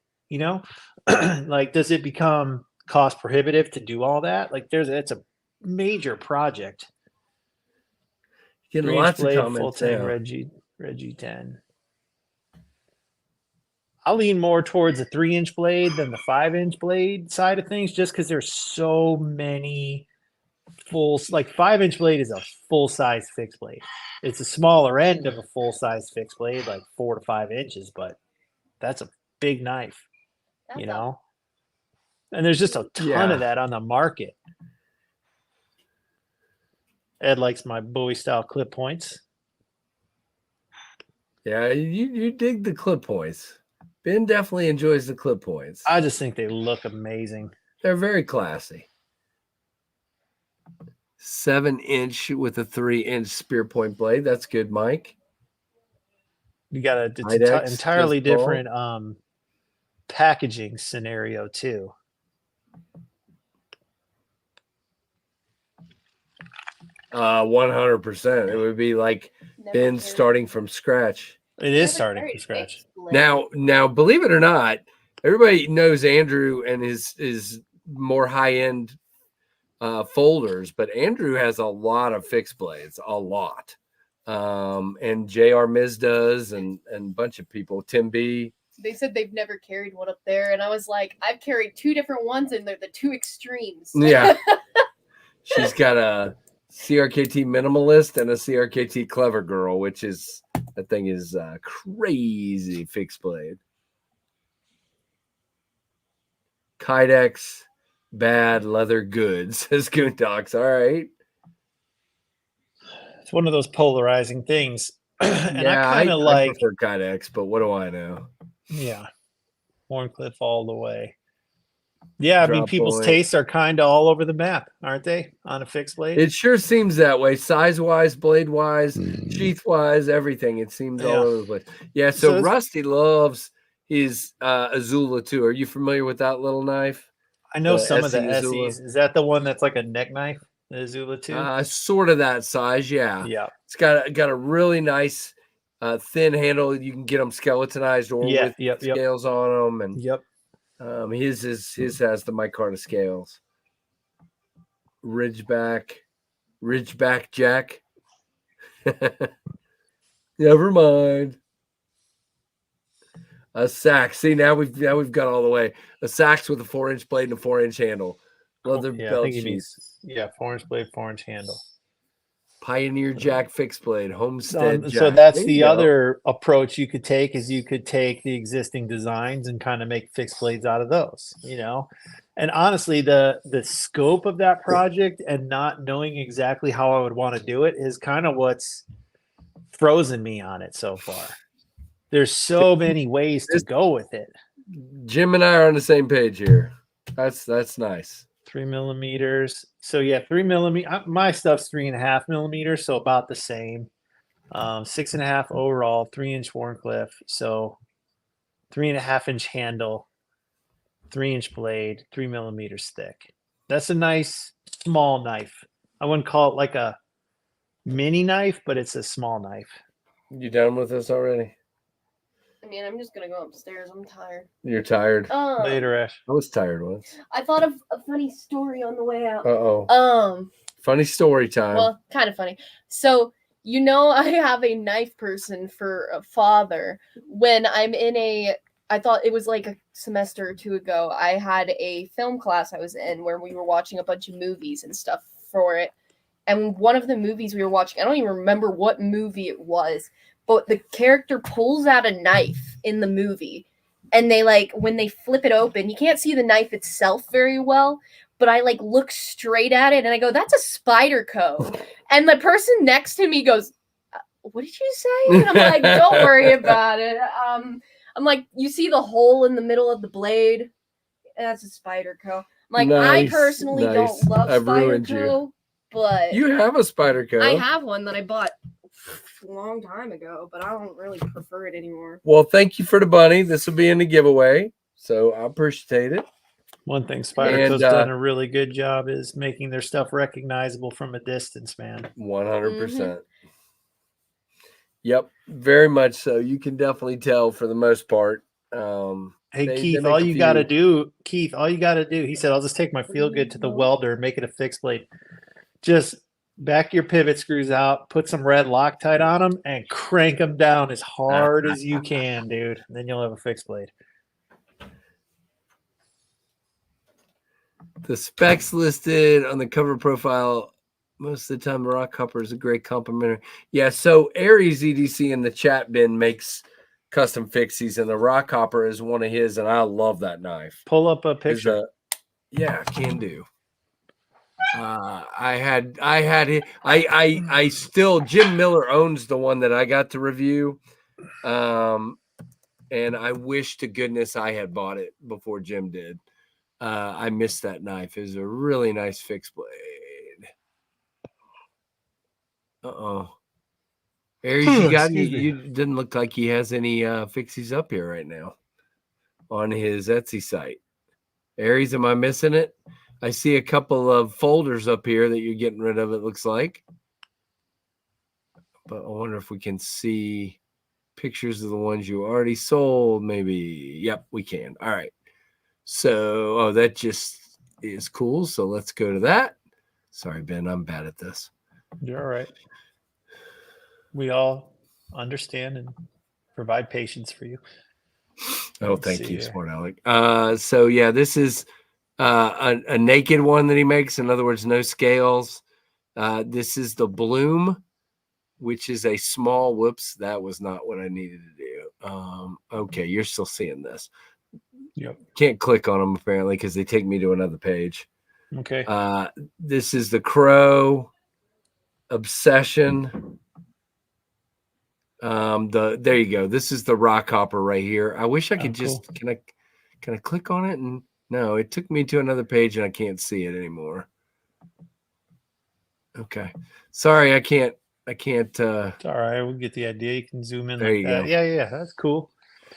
Like, does it become cost prohibitive to do all that? Like it's a major project. Getting lots of comments. Full-time Reggie 10. I'll lean more towards a 3-inch blade than the 5-inch blade side of things, just because there's so many 5-inch blade is a full-size fixed blade. It's a smaller end of a full-size fixed blade, like 4 to 5 inches, but that's a big knife, And there's just a ton of that on the market. Ed likes my Bowie style clip points. Yeah, you dig the clip points. Ben definitely enjoys the clip points. I just think they look amazing. They're very classy. 7-inch with a 3-inch spear point blade. That's good, Mike. You got an entirely different packaging scenario too. Uh, 100%. It would be like Ben starting from scratch. It is starting from scratch. Now, believe it or not, everybody knows Andrew and his more high-end folders, but Andrew has a lot of fixed blades, a lot. and J.R. Miz does, and a bunch of people. Tim B. They said they've never carried one up there, and I was like, I've carried 2 different ones, and they're the 2 extremes. Yeah. She's got a CRKT Minimalist and a CRKT Clever Girl, which is, that thing is crazy fixed blade. Kydex, bad, leather good, says Goondox. All right. It's one of those polarizing things. And yeah, I kind of like, I prefer Kydex, but what do I know? yeah, Warncliffe all the way. Yeah, I mean, Drop people's point. tastes are kind of all over the map, aren't they? On a fixed blade. It sure seems that way, size-wise, blade-wise, sheath-wise, everything. It seems all over the place. Yeah, so Rusty loves his Azula too. Are you familiar with that little knife? I know some of the Azula. SEs. Is that the one that's like a neck knife? The Azula too? Sort of that size, yeah. Yeah. It's got a really nice thin handle. You can get them skeletonized or with scales on them. And his has the micarta scales. Ridgeback Jack. Never mind. A sax. See, now we've got all the way. A sax with a 4-inch blade and a 4-inch handle. Leather belt sheath. 4-inch blade, 4-inch handle. Pioneer Jack fixed blade, Homestead Jack. So that's the other approach you could take, is you could take the existing designs and kind of make fixed blades out of those, you know. And honestly, the scope of that project and not knowing exactly how I would want to do it is kind of what's frozen me on it so far. There's so many ways to go with it. Jim and I are on the same page here. That's nice. 3 millimeters. So yeah, 3 millimeter. My stuff's 3.5 millimeters, so about the same. 6.5 overall, 3-inch Warncliffe. So 3.5-inch handle, 3-inch blade, 3 millimeters thick. That's a nice small knife. I wouldn't call it like a mini knife, but it's a small knife. You done with this already? I mean, I'm just gonna go upstairs. I'm tired. You're tired? Later, Ash. I was tired once. I thought of a funny story on the way out. Funny story time. Well, kind of funny. So, you know, I have a knife person for a father. When I'm in I thought it was like a semester or 2 ago, I had a film class I was in where we were watching a bunch of movies and stuff for it. And one of the movies we were watching, I don't even remember what movie it was, but the character pulls out a knife in the movie, and they when they flip it open, you can't see the knife itself very well, but I look straight at it and I go, "That's a Spyderco." And the person next to me goes, "What did you say?" And I'm like, "Don't worry about it." I'm like, "You see the hole in the middle of the blade? That's a Spyderco." I'm like, I personally don't love Spyderco, but you have a Spyderco. I have one that I bought a long time ago, but I don't really prefer it anymore. Well, thank you for the bunny. This will be in the giveaway, so I appreciate it. One thing Spyderco's done a really good job is making their stuff recognizable from a distance, man. 100%. Yep, very much so. You can definitely tell for the most part. Hey, Keith, all you got to do, he said, "I'll just take my Feel Good to the welder, make it a fixed blade. Just back your pivot screws out, put some red Loctite on them, and crank them down as hard as you can, dude. And then you'll have a fixed blade." The specs listed on the cover profile, most of the time, the rock hopper is a great complementary. Yeah, so Aries EDC in the chat bin makes custom fixies, and the rock hopper is one of his, and I love that knife. Pull up a picture. Yeah, can do. I still, Jim Miller owns the one that I got to review. And I wish to goodness I had bought it before Jim did. I missed that knife. It was a really nice fixed blade. Aries, you didn't look like he has any fixies up here right now on his Etsy site. Aries, am I missing it? I see a couple of folders up here that you're getting rid of, it looks like. But I wonder if we can see pictures of the ones you already sold, maybe. Yep, we can. All right. So, that just is cool. So let's go to that. Sorry, Ben, I'm bad at this. You're all right. We all understand and provide patience for you. Oh, Let's thank see you, here. Smart Alec. So yeah, this is a naked one that he makes. In other words, no scales. This is the Bloom, which is a small. Whoops, that was not what I needed to do. Okay, you're still seeing this. Yep. Can't click on them apparently because they take me to another page. Okay. This is the Crow Obsession. There you go. This is the rock hopper right here. I wish I could just cool. can I click on it? And no, it took me to another page and I can't see it anymore. Okay. Sorry, I can't It's all right. We'll get the idea. You can zoom in there like you that. go. Yeah, that's cool.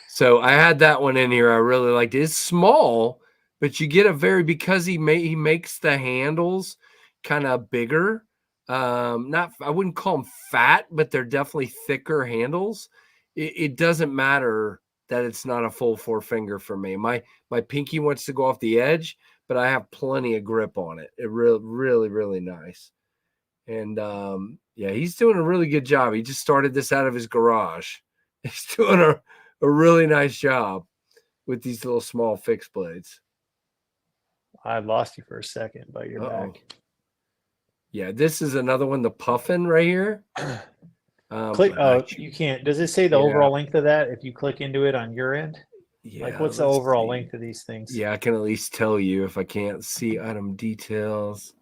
So I had that one in here. I really liked it. It's small, but you get a because he makes the handles kind of bigger. Not I wouldn't call them fat, but they're definitely thicker handles. It doesn't matter that it's not a full forefinger for me. My pinky wants to go off the edge, but I have plenty of grip on it. It really nice. And yeah, he's doing a really good job. He just started this out of his garage. He's doing a really nice job with these little small fixed blades. I lost you for a second, but you're back. Yeah, this is another one, the Puffin right here. Click. You can't. Does it say the overall length of that if you click into it on your end? Yeah. Like, what's the overall length of these things? Yeah, I can at least tell you if I can't see item details.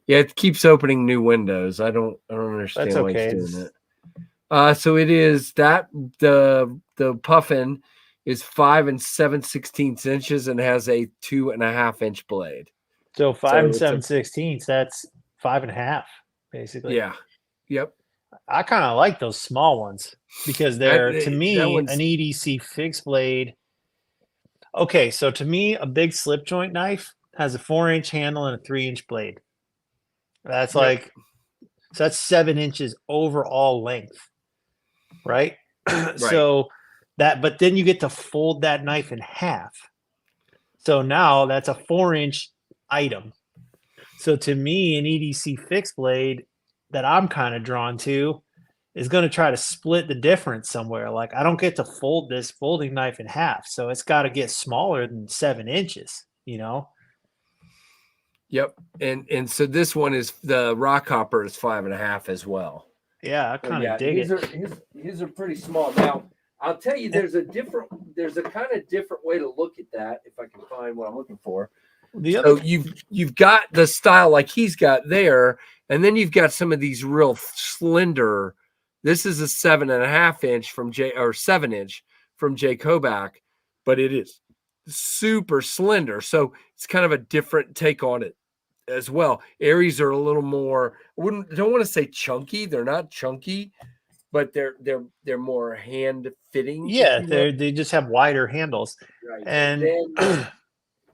Yeah, it keeps opening new windows. I don't understand That's okay. why it's doing it. So it is that the Puffin is 5 7/16 inches and has a 2.5 inch blade. So 5 7/16. That's 5.5, basically. Yeah. Yep. I kind of like those small ones because they're to me an EDC fixed blade. Okay, so to me, a big slip joint knife has a 4-inch handle and a 3-inch blade. That's like so that's 7 inches overall length, right? So that, but then you get to fold that knife in half. So now that's a 4-inch item. So to me, an EDC fixed blade that I'm kind of drawn to is going to try to split the difference somewhere. Like, I don't get to fold this folding knife in half. So it's got to get smaller than 7 inches, you know? Yep. And so this one is the rock hopper is 5.5 as well. Yeah, I kind of dig it. His are pretty small. Now, I'll tell you, there's a kind of different way to look at that if I can find what I'm looking for. So you've got the style like he's got there, and then you've got some of these real slender. This is a 7.5 inch from 7 inch from Jay Kobach, but it is super slender. So it's kind of a different take on it as well. Aries are a little more, don't want to say chunky. They're not chunky, but they're more hand fitting. Yeah, they just have wider handles. Right. And then,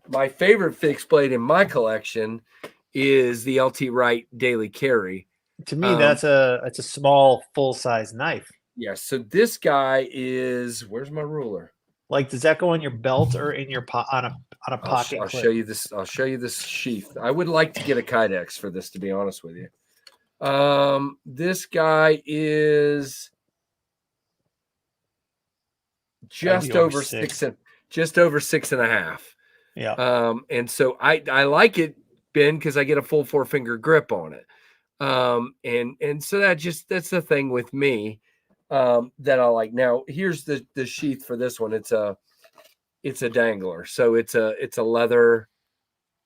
my favorite fixed blade in my collection is the LT Wright Daily Carry. To me, that's a small full size knife. Yeah. So this guy is. Where's my ruler? Like, does that go on your belt or in your on a pocket? I'll show you this. I'll show you this sheath. I would like to get a Kydex for this, to be honest with you. This guy is just over 6 just over 6.5. Yeah. And so I like it, Ben, because I get a full 4-finger grip on it. And so that's the thing with me that I like. Now here's the sheath for this one. It's a dangler, so it's a leather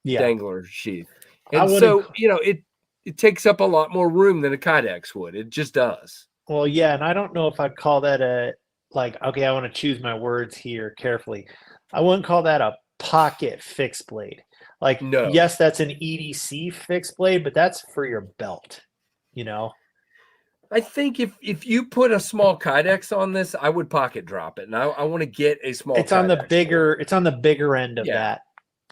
dangler sheath. And so it takes up a lot more room than a Kydex would. It just does. Well, yeah, and I don't know if I'd call that okay, I want to choose my words here carefully. I wouldn't call that a pocket fixed blade. Like, no. Yes, that's an EDC fixed blade, but that's for your belt, you know? I think if you put a small Kydex on this, I would pocket drop it. And I want to get a small It's on the bigger end of that.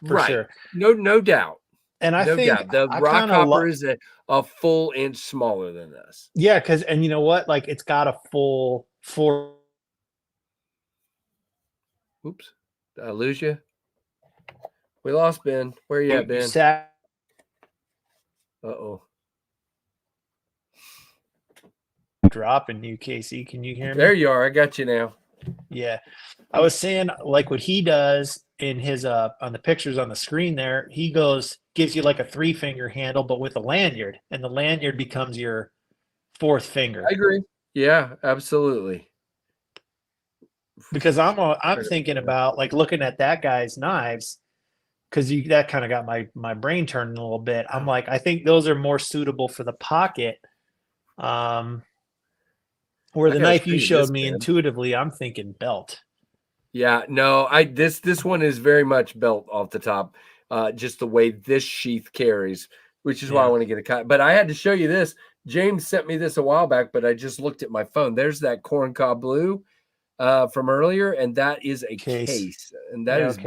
For sure. No doubt. And I think the rock hopper is a full inch smaller than this. Yeah, and you know what? Like, it's got a full 4. Oops. Did I lose you? We lost Ben. Where you at, Ben? Uh-oh. dropping you, Casey. Can you hear me? There you are. I got you now. Yeah. I was saying like what he does in his on the pictures on the screen there, he gives you like a 3-finger handle, but with a lanyard, and the lanyard becomes your 4th finger. I agree. Yeah, absolutely. Because I'm thinking about like looking at that guy's knives, because that kind of got my brain turning a little bit. I'm like, I think those are more suitable for the pocket. Where the knife you showed me intuitively, I'm thinking belt. Yeah, no, this one is very much belt off the top. Just the way this sheath carries, which is why I want to get a cut. But I had to show you this. James sent me this a while back, but I just looked at my phone. There's that corncob blue from earlier, and that is a case. And that is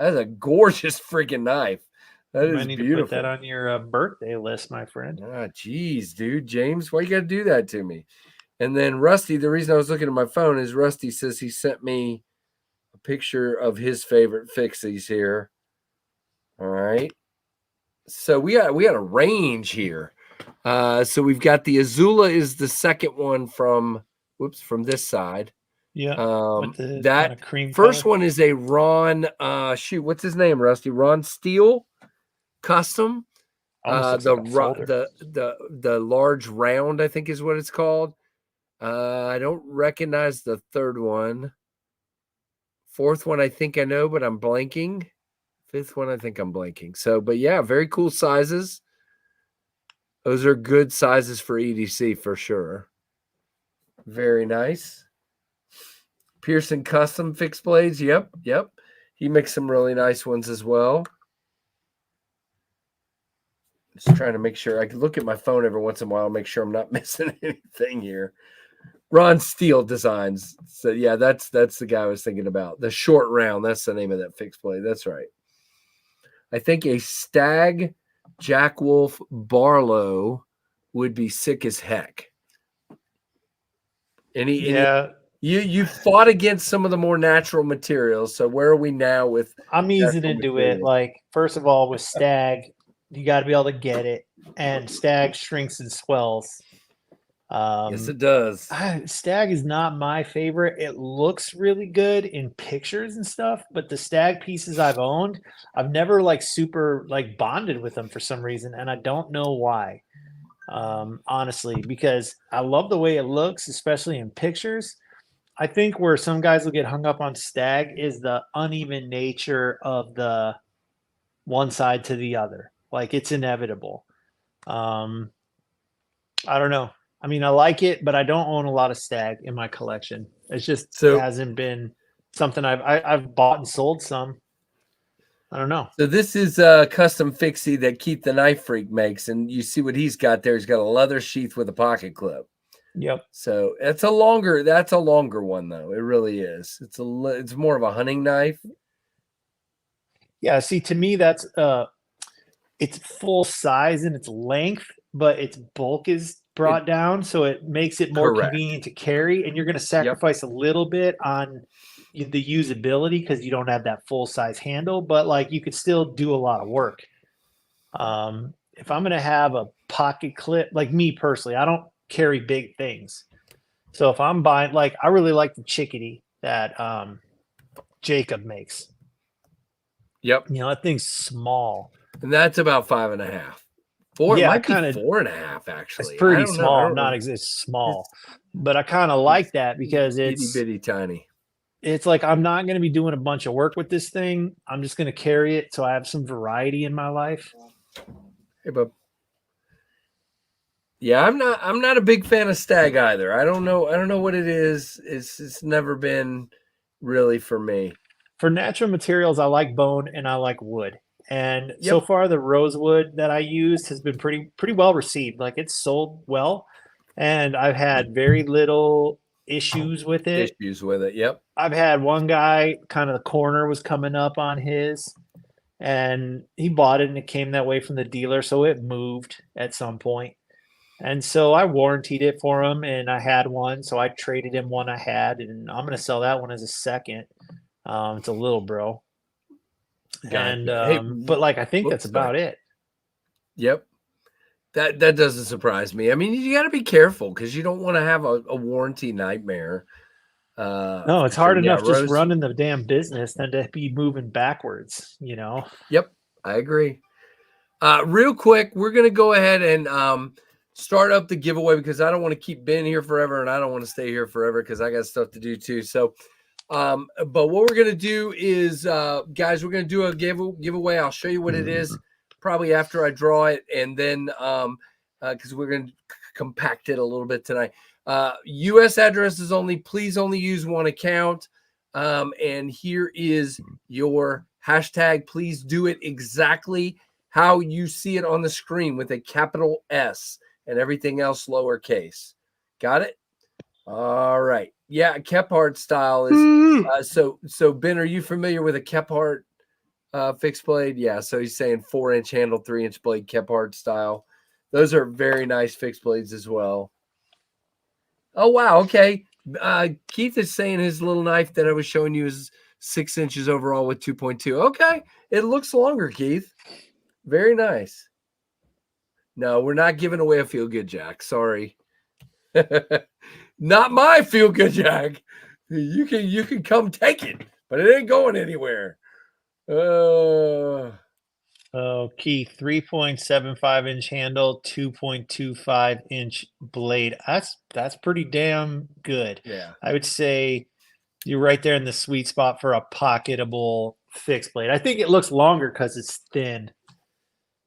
a gorgeous freaking knife. That is need beautiful. To put that on your birthday list, my friend. Ah, geez, dude, James, why you got to do that to me? And then Rusty, the reason I was looking at my phone is Rusty says he sent me a picture of his favorite fixies here. All right. So we got a range here. So we've got the Azula is the second one from this side. Yeah. That kind of cream first color. One is a Ron what's his name, Rusty? Ron Steele custom. The large round, I think is what it's called. I don't recognize the third one. Fourth one, I think I know, but I'm blanking. Fifth one, I think I'm blanking. So, but yeah, very cool sizes. Those are good sizes for EDC for sure. Very nice. Pearson Custom fixed blades. Yep. He makes some really nice ones as well. Just trying to make sure. I can look at my phone every once in a while, make sure I'm not missing anything here. Ron Steele Designs. So yeah, that's the guy I was thinking about. The short round. That's the name of that fixed blade. That's right. I think a Stag Jack Wolf Barlow would be sick as heck. You fought against some of the more natural materials. So where are we now with? I'm easing into it. Like, first of all, with Stag, you got to be able to get it, and Stag shrinks and swells. Yes, it does. Stag is not my favorite. It looks really good in pictures and stuff, but the Stag pieces I've owned, I've never super bonded with them for some reason, and I don't know why. Honestly, because I love the way it looks, especially in pictures. I think where some guys will get hung up on Stag is the uneven nature of the one side to the other. Like, it's inevitable. I don't know. I mean, I like it, but I don't own a lot of Stag in my collection. It's just it hasn't been something I've bought and sold some. I don't know. So this is a custom fixie that Keith the Knife Freak makes, and you see what he's got there. He's got a leather sheath with a pocket clip. Yep. So that's a longer one though. It really is. It's more of a hunting knife. Yeah. See, to me, that's it's full size in its length, but its bulk is brought down, so it makes it more convenient to carry, and you're going to sacrifice a little bit on the usability because you don't have that full size handle, but you could still do a lot of work. If I'm going to have a pocket clip, like me personally, I don't carry big things. So if I'm buying, I really like the Chickadee that Jacob makes. Yep. That thing's small. And that's about 5.5. 4, yeah, it might be 4.5 actually. It's pretty small. It's small, but I kind of like that because it's itty bitty tiny. It's like I'm not going to be doing a bunch of work with this thing. I'm just going to carry it so I have some variety in my life. Hey, bub. Yeah, I'm not a big fan of Stag either. I don't know what it is. It's never been really for me. For natural materials, I like bone and I like wood. And so far, the rosewood that I used has been pretty well received. It's sold well, and I've had very little issues with it. Yep. I've had one guy, kind of the corner was coming up on his, and he bought it, and it came that way from the dealer, so it moved at some point. And so I warrantied it for him, and I had one, so I traded him one I had, and I'm going to sell that one as a second. It's a little bro. And but I think that's about it. Yep. That doesn't surprise me. I mean, you got to be careful because you don't want to have a warranty nightmare. No, it's hard enough just running the damn business than to be moving backwards, you know? Yep, I agree. Real quick, we're going to go ahead and start up the giveaway because I don't want to keep Ben here forever and I don't want to stay here forever because I got stuff to do too. So, but what we're going to do is, guys, we're going to do a giveaway. I'll show you what it is probably after I draw it. And then, because we're going to compact it a little bit tonight. U.S. addresses only. Please only use one account. And here is your hashtag. Please do it exactly how you see it on the screen with a capital S and everything else lowercase. Got it? All right. Yeah, Kephart style is so Ben, are you familiar with a Kephart fixed blade? Yeah, so he's saying 4-inch handle, 3-inch blade Kephart style. Those are very nice fixed blades as well. Oh wow, okay. Keith is saying his little knife that I was showing you is 6 inches overall with 2.2. Okay, it looks longer, Keith. Very nice. No, we're not giving away a feel good Jack. Sorry. Not my feel good Jack. You can come take it, but it ain't going anywhere. Keith, 3.75-inch handle, 2.25-inch blade. That's pretty damn good. Yeah. I would say you're right there in the sweet spot for a pocketable fixed blade. I think it looks longer because it's thin,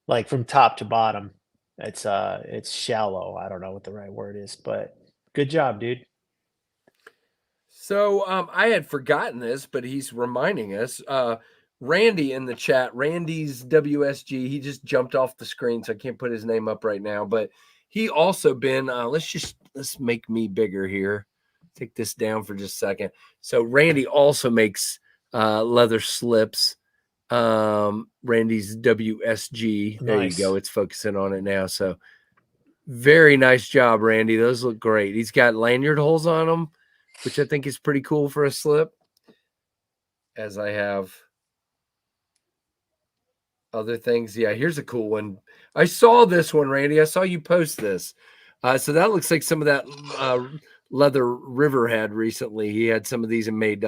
like from top to bottom. It's shallow. I don't know what the right word is, but good job, dude. So I had forgotten this, but he's reminding us. Randy in the chat, Randy's WSG, he just jumped off the screen, so I can't put his name up right now. But he also been, let's make me bigger here. Take this down for just a second. So Randy also makes leather slips. Randy's WSG. There you go. It's focusing on it now. So very nice job, Randy. Those look great. He's got lanyard holes on them, which I think is pretty cool for a slip. As I have other things. Yeah, here's a cool one. I saw this one, Randy. I saw you post this. So that looks like some of that leather River had recently. He had some of these and made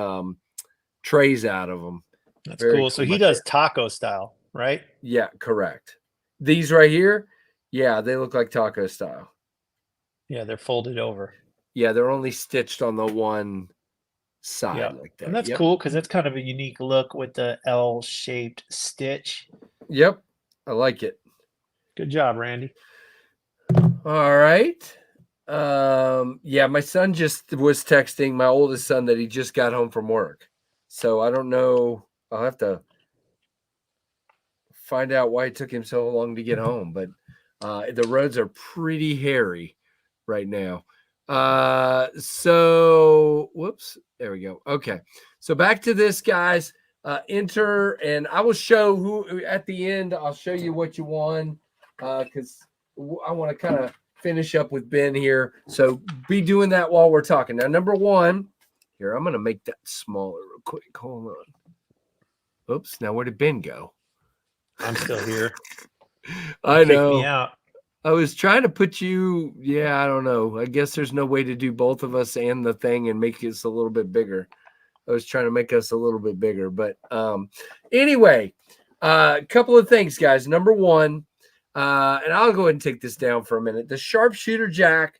trays out of them. That's cool. So he does taco style, right? Yeah, correct. These right here, yeah, they look like taco style. Yeah, they're folded over. Yeah, they're only stitched on the one side like that. And that's cool because that's kind of a unique look with the L-shaped stitch. Yep, I like it. Good job, Randy. All right. Yeah, my son just was texting my oldest son that he just got home from work. So I don't know. I'll have to find out why it took him so long to get home. But the roads are pretty hairy right now. So whoops, there we go. Okay. So back to this, guys. Enter, and I will show who at the end. I'll show you what you won because I want to kind of finish up with Ben here. So be doing that while we're talking. Now, number one, here, I'm going to make that smaller real quick. Hold on. Oops. Now, where did Ben go? I'm still here. I know. Kick me out. I was trying to put you. Yeah, I don't know. I guess there's no way to do both of us and the thing and make us a little bit bigger. I was trying to make us a little bit bigger. But anyway, a couple of things, guys. Number one, and I'll go ahead and take this down for a minute. The Sharpshooter Jack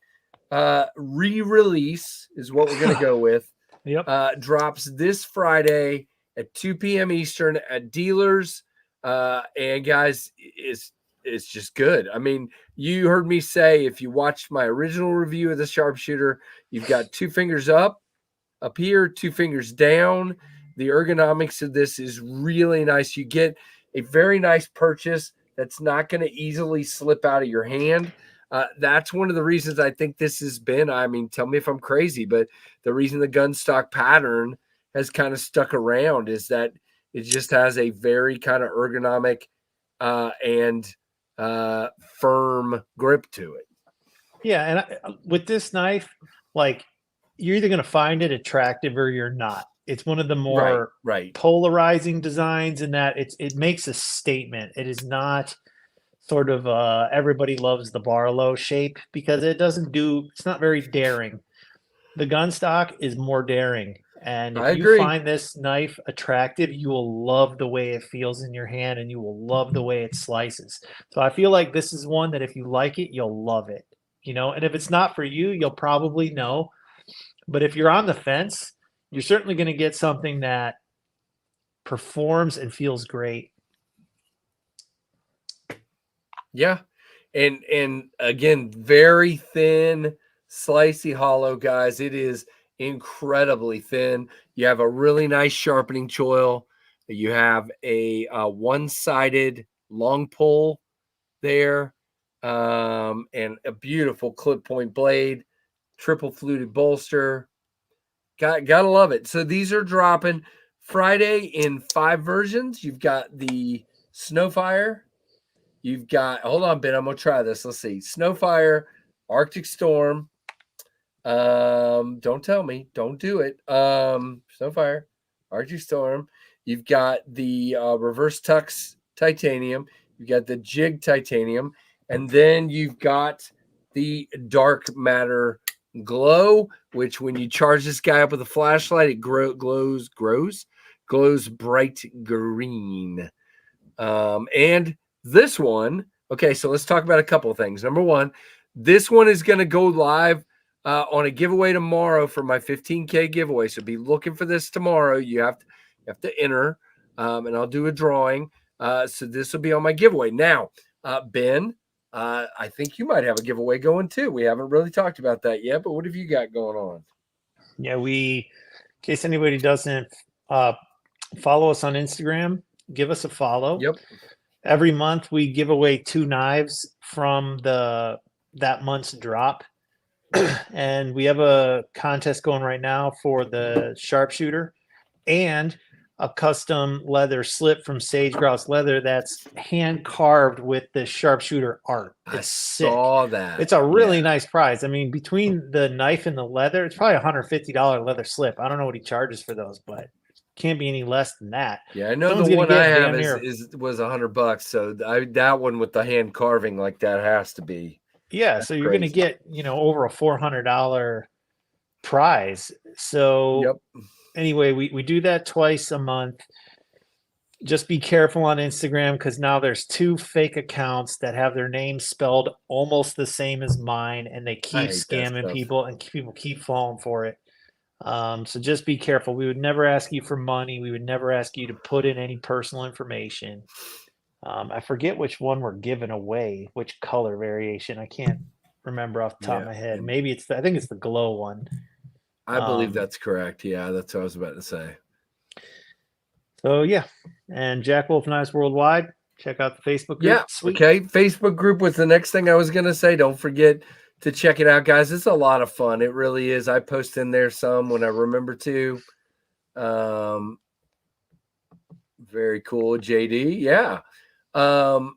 re-release is what we're going to go with. Yep. Drops this Friday at 2 p.m. Eastern at dealers. And guys, it's just good. I mean, you heard me say, if you watched my original review of the Sharpshooter, you've got 2 fingers up here, 2 fingers down. The ergonomics of this is really nice. You get a very nice purchase that's not going to easily slip out of your hand. That's one of the reasons I think this has been, I mean, tell me if I'm crazy, but the reason the gun stock pattern has kind of stuck around is that it just has a very kind of ergonomic and firm grip to it. Yeah, and with this knife, like, you're either going to find it attractive or you're not. It's one of the more right. polarizing designs in that it makes a statement. It is not sort of everybody loves the Barlow shape because it's not very daring. The gun stock is more daring. And I if you agree. find this knife attractive, you will love the way it feels in your hand and you will love the way it slices. So I feel like this is one that if you like it, you'll love it. And if it's not for you, you'll probably know. But if you're on the fence, you're certainly going to get something that performs and feels great. Yeah. And again, very thin, slicey hollow, guys. It is incredibly thin. You have a really nice sharpening choil. You have a one-sided long pull there, and a beautiful clip point blade, triple fluted bolster. Gotta love it. So these are dropping Friday in 5 versions. You've got the Snowfire. You've got, hold on, Ben, I'm gonna try this. Let's see. Snowfire, Arctic Storm. Don't tell me, don't do it. Snowfire, Arctic Storm. You've got the reverse tux titanium, you've got the jig titanium, and then you've got the dark matter glow, which when you charge this guy up with a flashlight, it glows bright green. And this one, okay, so let's talk about a couple of things. Number one, this one is going to go live on a giveaway tomorrow for my 15K giveaway. So be looking for this tomorrow. You have to enter, and I'll do a drawing. So this will be on my giveaway. Now, Ben, I think you might have a giveaway going too. We haven't really talked about that yet, but what have you got going on? Yeah, in case anybody doesn't follow us on Instagram, give us a follow. Yep. Every month we give away 2 knives from that month's drop. And we have a contest going right now for the Sharpshooter and a custom leather slip from Sage Grouse Leather that's hand carved with the Sharpshooter art. It's sick. Saw that. It's a really nice prize. I mean, between the knife and the leather, it's probably $150 leather slip. I don't know what he charges for those, but can't be any less than that. Yeah, I know Someone's the gonna one I get have damn was $100. So that one with the hand carving like that has to be. Yeah, so you're going to get, over a $400 prize. So anyway, we do that twice a month. Just be careful on Instagram because now there's 2 fake accounts that have their names spelled almost the same as mine, and they keep scamming people, and people keep falling for it. So just be careful. We would never ask you for money. We would never ask you to put in any personal information. I forget which one we're giving away, which color variation. I can't remember off the top of my head. Maybe I think it's the glow one. I believe that's correct. Yeah, that's what I was about to say. So yeah, and Jack Wolf Knives Worldwide. Check out the Facebook group. Yeah, Sweet. okay. Facebook group was the next thing I was going to say. Don't forget to check it out, guys. It's a lot of fun. It really is. I post in there some when I remember to. Very cool, JD. Yeah. Now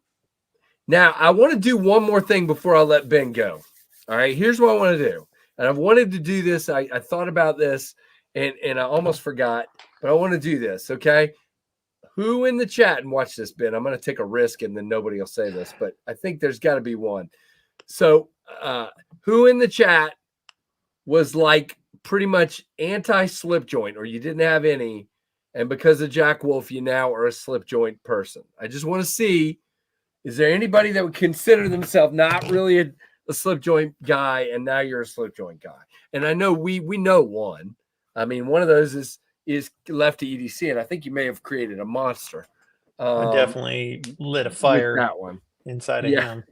I want to do one more thing before I let Ben go. All right, here's what I want to do. And I've wanted to do this. I thought about this and I almost forgot, but I want to do this. Okay. Who in the chat, and watch this, Ben, I'm going to take a risk and then nobody will say this, but I think there's got to be one. So who in the chat was like pretty much anti-slip joint, or you didn't have any, and because of Jack Wolf, you now are a slip joint person? I just want to see, is there anybody that would consider themselves not really a slip joint guy, and now you're a slip joint guy? And I know we know one. I mean, one of those is left to EDC, and I think you may have created a monster. I definitely lit a fire that one inside of him.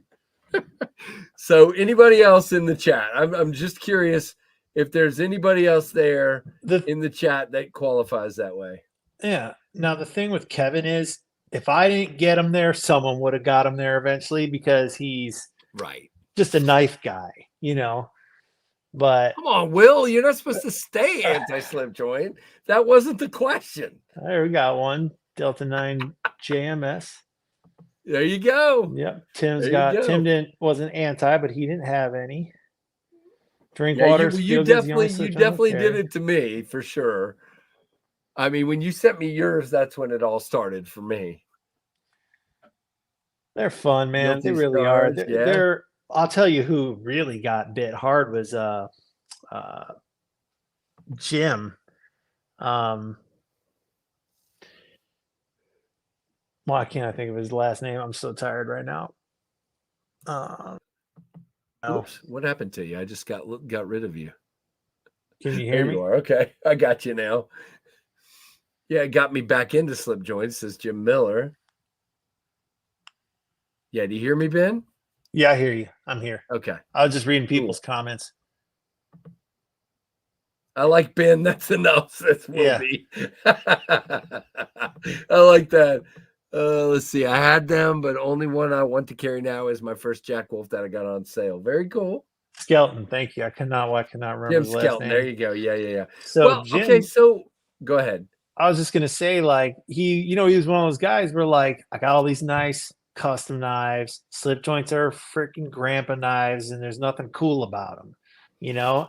So anybody else in the chat? I'm just curious if there's anybody else there in the chat that qualifies that way. Yeah. Now the thing with Kevin is, if I didn't get him there, someone would have got him there eventually because he's just a knife guy, But come on, Will, you're not supposed to stay anti-slip joint. That wasn't the question. There we got one. Delta 9 JMS. There you go. Yep. Tim wasn't anti, but he didn't have any. Drink water. You definitely did it to me for sure. I mean, when you sent me yours, that's when it all started for me. They're fun, man. They Guilty really are. stars, yeah. They're I'll tell you who really got bit hard was Jim. Um Why can't I think of his last name? I'm so tired right now. No. Whoops, what happened to you? I just got rid of you. Can you There hear me? you are. Okay, I got you now. Yeah, it got me back into slip joints, says Jim Miller. Yeah, do you hear me, Ben? Yeah, I hear you. I'm here. Okay. I was just reading people's comments. I like Ben. That's enough. That's will Yeah. be. I like that. Let's see. I had them, but only one I want to carry now is my first Jack Wolf that I got on sale. Very cool. Skelton, thank you. I cannot remember Jim his last Skelton. name. There you go. Yeah. So Well, Jim, okay. So go ahead. I was just gonna say, like, he was one of those guys where, like, I got all these nice custom knives. Slip joints are freaking grandpa knives, and there's nothing cool about them,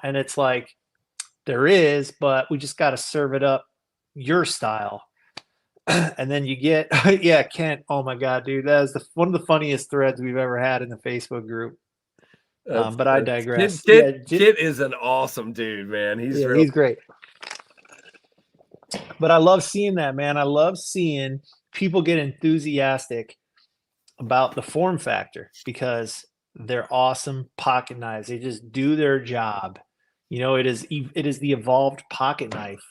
And it's like there is, but we just got to serve it up your style. And then you get, yeah, Kent. Oh my God, dude, that is one of the funniest threads we've ever had in the Facebook group. But I digress. Kit is an awesome dude, man. He's great. But I love seeing that, man. I love seeing people get enthusiastic about the form factor because they're awesome pocket knives. They just do their job. It is the evolved pocket knife.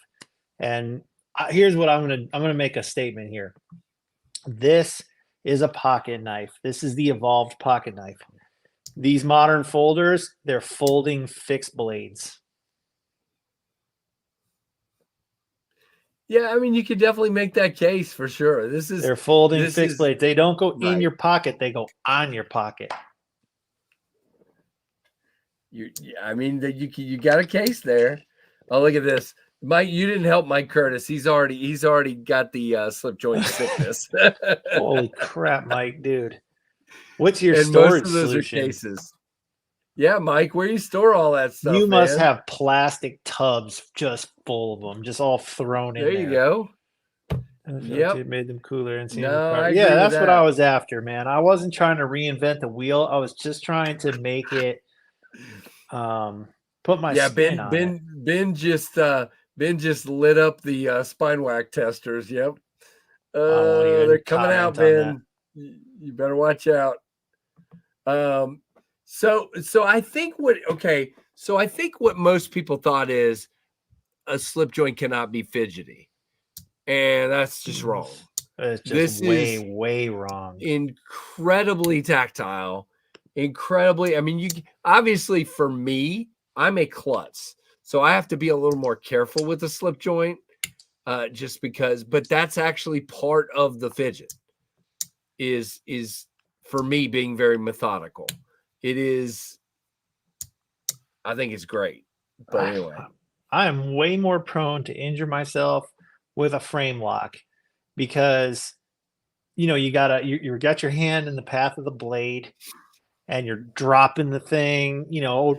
And here's what I'm gonna make a statement here. This is a pocket knife. This is the evolved pocket knife. These modern folders, they're folding fixed blades. Yeah, I mean, you could definitely make that case for sure. They're folding fixed blades. They don't go in your pocket; they go on your pocket. I mean, you got a case there. Oh, look at this, Mike. You didn't help Mike Curtis. He's already got the slip joint sickness. Holy crap, Mike, dude! What's your storage solution? Are cases. Yeah, Mike, where you store all that stuff? You must have plastic tubs just full of them, just all thrown in there. There you go. Yep. It made them cooler and yeah, that's what I was after, man. I wasn't trying to reinvent the wheel. I was just trying to make it put my spin on it. Ben just lit up the spine whack testers. Yep. They're coming out, Ben. You better watch out. So I think what most people thought is a slip joint cannot be fidgety, and that's just wrong. It's just way wrong. Incredibly tactile, incredibly. I mean, you obviously for me, I'm a klutz, so I have to be a little more careful with the slip joint, just because. But that's actually part of the fidget. Is for me being very methodical. It is. I think it's great, but anyway, I am way more prone to injure myself with a frame lock because, you got your hand in the path of the blade, and you're dropping the thing.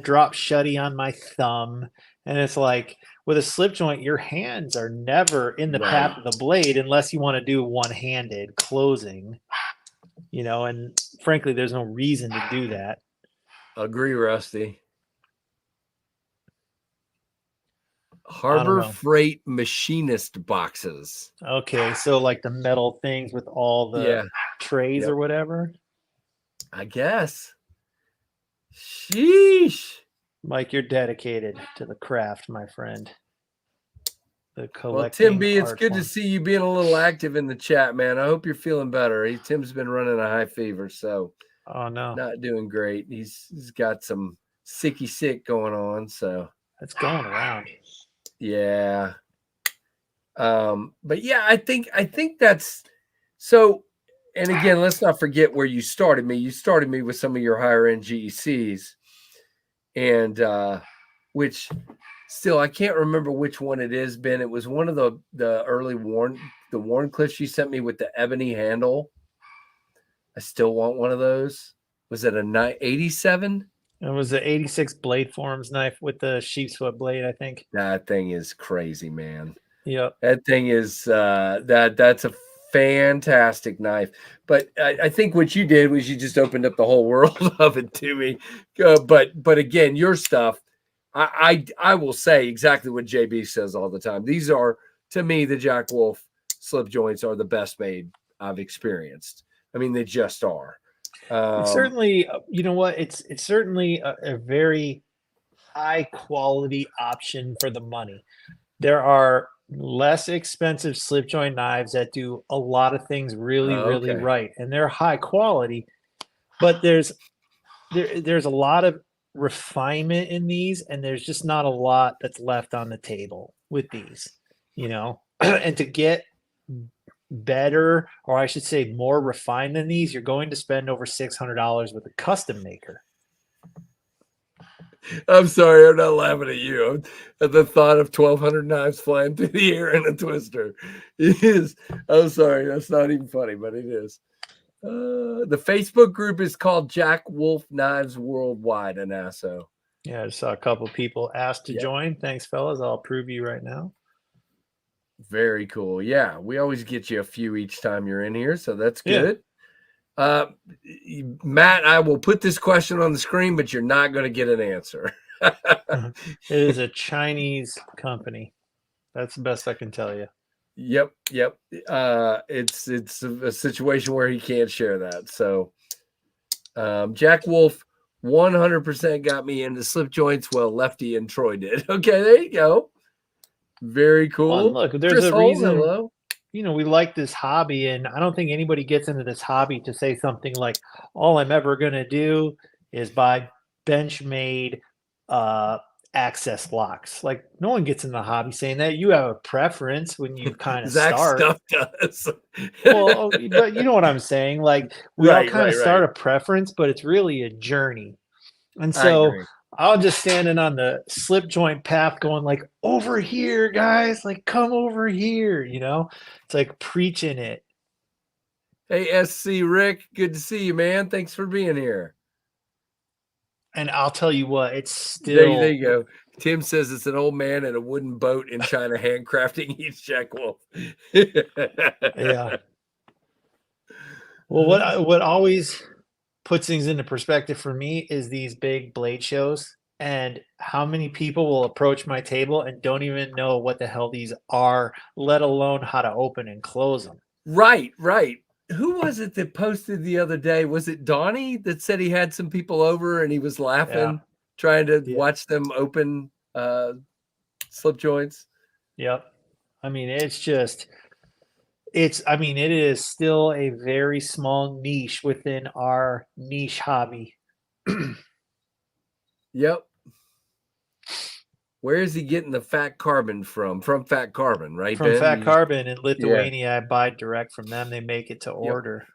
Drop shutty on my thumb, and it's like with a slip joint, your hands are never in the path of the blade unless you want to do one-handed closing. And frankly, there's no reason to do that. Agree, Rusty. Harbor Freight machinist boxes. Okay, so like the metal things with all the trays or whatever. I guess. Sheesh. Mike, you're dedicated to the craft, my friend. Well, Tim B, it's good to see you being a little active in the chat, man. I hope you're feeling better. Tim's been running a high fever, so not doing great. He's got some sick going on, so that's going around. Yeah. But yeah, I think that's so. And again, let's not forget where you started me. You started me with some of your higher end GECs, and which. Still, I can't remember which one it is, Ben. It was one of the early Warncliffes you sent me with the ebony handle. I still want one of those. Was it a 87? It was the 86 blade forms knife with the sheep's foot blade, I think. That thing is crazy, man. Yep. That thing is that's a fantastic knife. But I think what you did was you just opened up the whole world of it to me. But again, your stuff, I will say exactly what JB says all the time. These are, to me, the Jack Wolf slip joints are the best made I've experienced. I mean, they just are. It's certainly, you know what? It's certainly a very high quality option for the money. There are less expensive slip joint knives that do a lot of things really, really Okay. right, and they're high quality. But there's a lot of refinement in these, and there's just not a lot that's left on the table with these, you know. And to get better, or I should say more refined than these, you're going to spend over $600 with a custom maker. I'm sorry, I'm not laughing at you. At the thought of 1,200 knives flying through the air in a twister. It is. I'm sorry, that's not even funny, but it is. The Facebook group is called Jack Wolf Knives Worldwide in Nassau. Yeah, I saw a couple people ask to Yep. join. Thanks, fellas. I'll approve you right now. Very cool. Yeah, we always get you a few each time you're in here, so that's Yeah. good. Matt, I will put this question on the screen, but you're not going to get an answer. It is a Chinese company. That's the best I can tell you. Yep. It's a situation where he can't share that. So, Jack Wolf 100% got me into slip joints. Well, Lefty and Troy did. Okay, there you go. Very cool. Well, look, there's Chris a Holt, reason. hello. You know, we like this hobby, and I don't think anybody gets into this hobby to say something like, all I'm ever going to do is buy bench-made access locks. Like, no one gets in the hobby saying that. You have a preference when you kind of Zach start. Stuff does. Well, but you know what I'm saying? Like, we all Right, kind of right, start right. a preference, but it's really a journey. And I so agree. I'll just standing on the slip joint path going like, over here, guys, like, come over here, you know? It's like preaching it. Hey, SC Rick, good to see you, man. Thanks for being here. And I'll tell you what, it's There still you go. Tim says it's an old man in a wooden boat in China handcrafting each Jack Wolf. yeah. Well, what always puts things into perspective for me is these big blade shows and how many people will approach my table and don't even know what the hell these are, let alone how to open and close them. Right. Who was it that posted the other day? Was it Donnie that said he had some people over and he was laughing, trying to watch them open slip joints? Yep. I mean, it is still a very small niche within our niche hobby. Yep. Where is he getting the fat carbon from? From Fat Carbon, right? From Ben? Fat Carbon in Lithuania, I buy direct from them. They make it to order.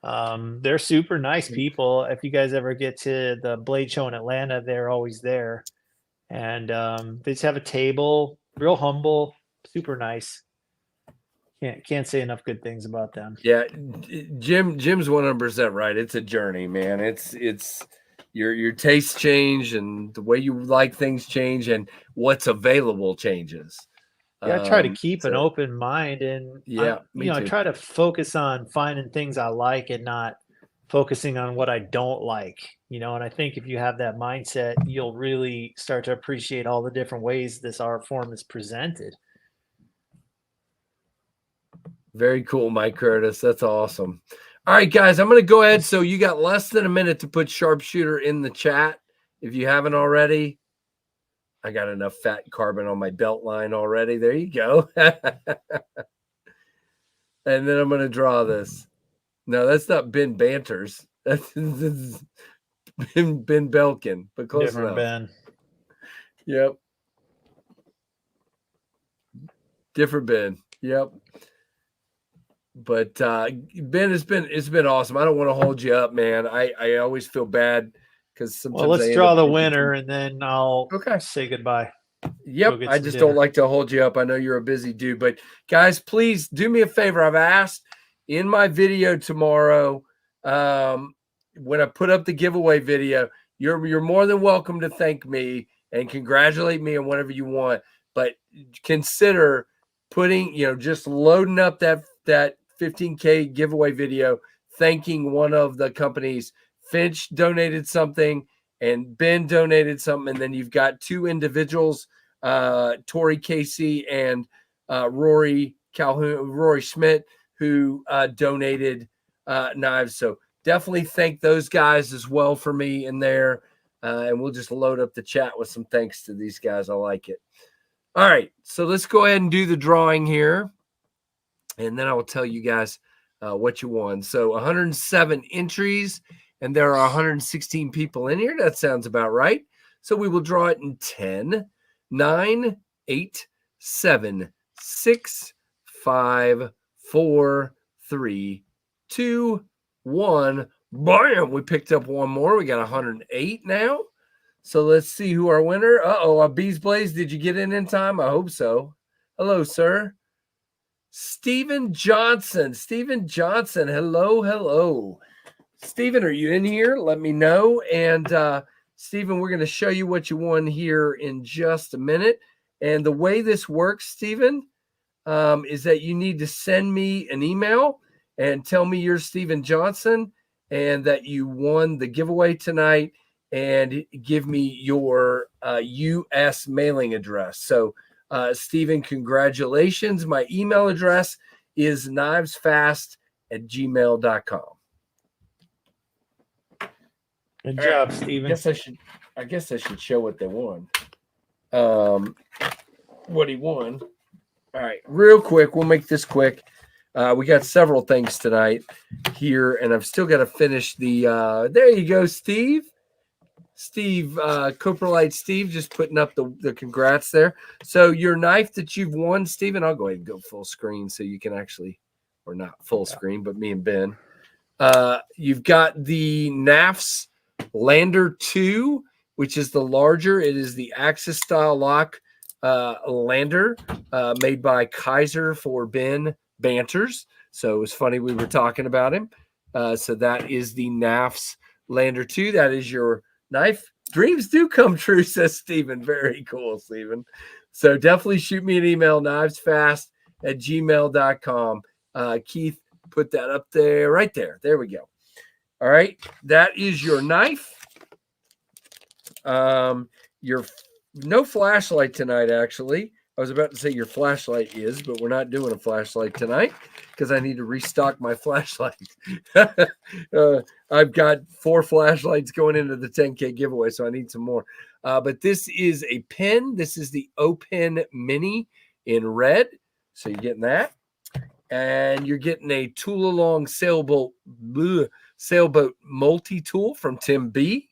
They're super nice people. If you guys ever get to the Blade Show in Atlanta, they're always there. And they just have a table, real humble, super nice. Can't say enough good things about them. Yeah, Jim's 100% right. It's a journey, man. It's your tastes change and the way you like things change and what's available changes. Yeah, I try to keep an open mind, and I try to focus on finding things I like and not focusing on what I don't like. You know, and I think if you have that mindset, you'll really start to appreciate all the different ways this art form is presented. Very cool, Mike Curtis. That's awesome. All right, guys, I'm going to go ahead. So you got less than a minute to put Sharpshooter in the chat if you haven't already. I got enough fat carbon on my belt line already. There you go. And then I'm going to draw this. No, that's not Ben Banters. That's Ben Belkin, but close Different enough. Ben. Yep. Different Ben. Yep. But Ben, it's been awesome. I don't want to hold you up, man. I always feel bad because sometimes. Well, let's draw the winner, and then I'll say goodbye. Yep. I just don't like to hold you up. I know you're a busy dude, but guys, please do me a favor. I've asked in my video tomorrow, when I put up the giveaway video, you're more than welcome to thank me and congratulate me on whatever you want, but consider putting, just loading up that 15K giveaway video, thanking one of the companies. Finch donated something and Ben donated something. And then you've got two individuals, Tori Casey and Rory Calhoun, Rory Schmidt, who donated knives. So definitely thank those guys as well for me in there. And we'll just load up the chat with some thanks to these guys. I like it. All right. So let's go ahead and do the drawing here. And then I will tell you guys what you won. So 107 entries, and there are 116 people in here. That sounds about right. So we will draw it in 10, 9, 8, 7, 6, 5, 4, 3, 2, 1. Bam! We picked up one more. We got 108 now. So let's see who our winner. Bees Blaze. Did you get in time? I hope so. Hello, sir. Stephen Johnson. Stephen Johnson. Hello. Stephen, are you in here? Let me know. And Stephen, we're going to show you what you won here in just a minute. And the way this works, Stephen, is that you need to send me an email and tell me you're Stephen Johnson and that you won the giveaway tonight, and give me your U.S. mailing address. So, Stephen, congratulations. My email address is knivesfast@gmail.com. Good job, Stephen. I guess I should show what they won. What he won. All right, real quick. We'll make this quick. We got several things tonight here, and I've still got to finish the. There you go, Steve. Coprolite Steve, just putting up the congrats there. So your knife that you've won, Steven, I'll go ahead and go full screen so you can actually, or not full screen, but me and Ben. You've got the NAFS Lander 2, which is the larger. It is the Axis style lock lander made by Kaiser for Ben Banters. So it was funny we were talking about him. So that is the NAFS Lander 2. That is your knife. Dreams do come true, says Stephen. Very cool, Stephen. So definitely shoot me an email, knivesfast@gmail.com. Keith put that up there, right there. There we go. All right. That is your knife. Your no flashlight tonight, actually. I was about to say your flashlight is, but we're not doing a flashlight tonight because I need to restock my flashlight. I've got 4 flashlights going into the 10K giveaway, so I need some more. But this is a pen. This is the O-Pen Mini in red. So you're getting that. And you're getting a tool-along sailboat multi-tool from Tim B.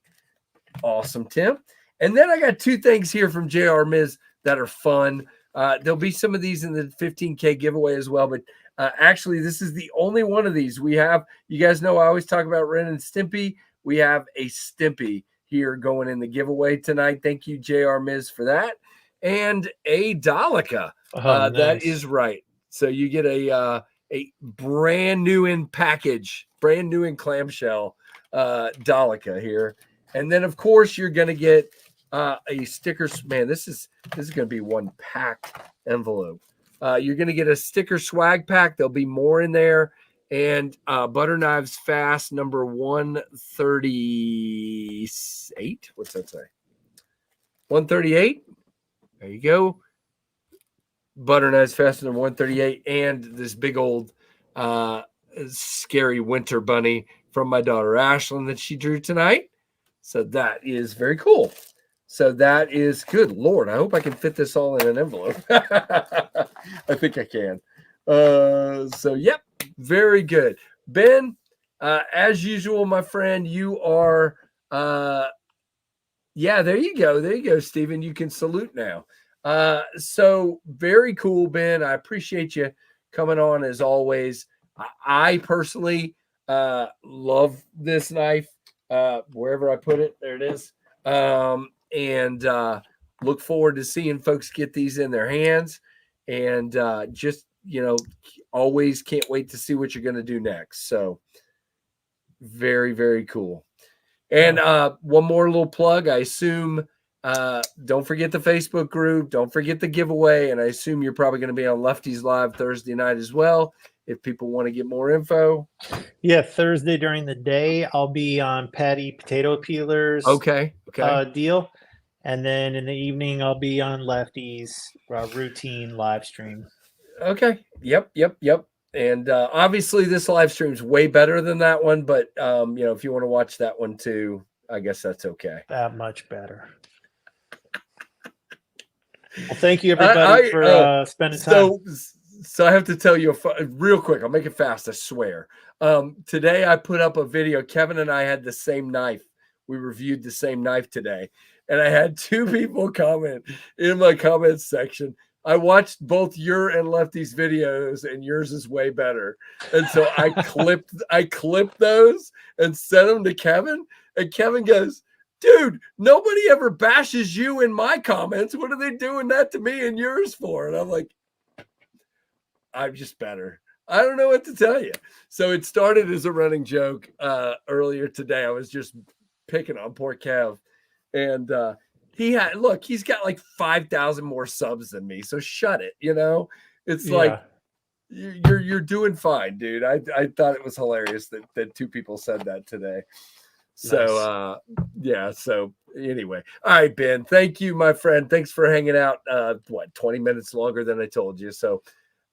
Awesome, Tim. And then I got 2 things here from JR Miz that are fun. There'll be some of these in the 15K giveaway as well, but actually this is the only one of these we have. You guys know I always talk about Ren and Stimpy. We have a Stimpy here going in the giveaway tonight. Thank you, JR Miz, for that. And a Daleka. Nice. That is right. So you get a brand new in package, brand new in clamshell Daleka here. And then, of course, you're going to get a sticker. Man, this is going to be one packed envelope. You're going to get a sticker swag pack. There'll be more in there. And Butter Knives Fast number 138. What's that say? 138. There you go. Butter Knives Fast number 138. And this big old scary winter bunny from my daughter Ashlyn that she drew tonight. So that is very cool. So that is good. Lord, I hope I can fit this all in an envelope. I think I can. So, yep, very good. Ben, as usual, my friend, you are, there you go. There you go, Stephen. You can salute now. So very cool, Ben. I appreciate you coming on as always. I personally love this knife. Wherever I put it, there it is. And look forward to seeing folks get these in their hands. And just, always can't wait to see what you're going to do next. So very, very cool. And one more little plug. I assume Don't forget the Facebook group. Don't forget the giveaway. And I assume you're probably going to be on Lefty's Live Thursday night as well. If people want to get more info. Yeah, Thursday during the day, I'll be on Patty Potato Peelers Okay. deal. And then in the evening, I'll be on Lefty's routine live stream. Okay. Yep. And obviously this live stream is way better than that one. But, if you want to watch that one too, I guess that's okay. That much better. Well, thank you, everybody, for spending time. So I have to tell you real quick. I'll make it fast. I swear. Today I put up a video. Kevin and I had the same knife. We reviewed the same knife today. And I had 2 people comment in my comments section. I watched both your and Lefty's videos, and yours is way better. And so I clipped those and sent them to Kevin. And Kevin goes, dude, nobody ever bashes you in my comments. What are they doing that to me and yours for? And I'm like, I'm just better. I don't know what to tell you. So it started as a running joke earlier today. I was just picking on poor Kev. And he's got like 5,000 more subs than me. So shut it. It's like you're doing fine, dude. I thought it was hilarious that 2 people said that today. So, Nice. So anyway, all right, Ben, thank you, my friend. Thanks for hanging out. 20 minutes longer than I told you. So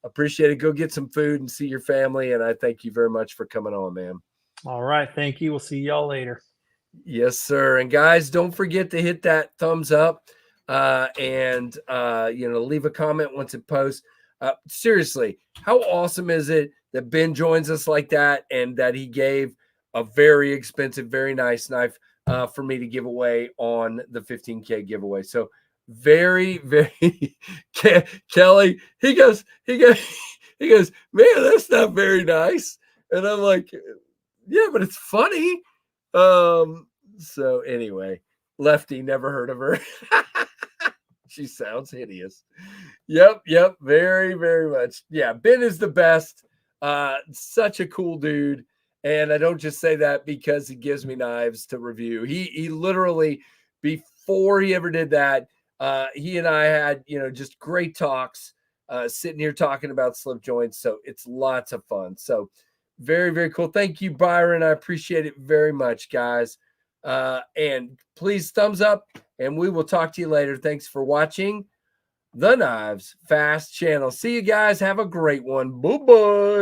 appreciate it. Go get some food and see your family. And I thank you very much for coming on, man. All right. Thank you. We'll see y'all later. Yes, sir. And guys, don't forget to hit that thumbs up and leave a comment once it posts. Seriously, how awesome is it that Ben joins us like that and that he gave a very expensive, very nice knife for me to give away on the 15K giveaway. So very, very Kelly, he goes, man, that's not very nice. And I'm like, yeah, but it's funny. So anyway, Lefty, never heard of her. She sounds hideous. Yep. Very, very much. Yeah. Ben is the best. Such a cool dude. And I don't just say that because he gives me knives to review. He literally, before he ever did that, he and I had, just great talks, sitting here talking about slip joints. So it's lots of fun. So very, very cool. Thank you, Byron. I appreciate it very much, guys. And please thumbs up, and we will talk to you later. Thanks for watching the Knives Fast channel. See you guys. Have a great one. Bye-bye.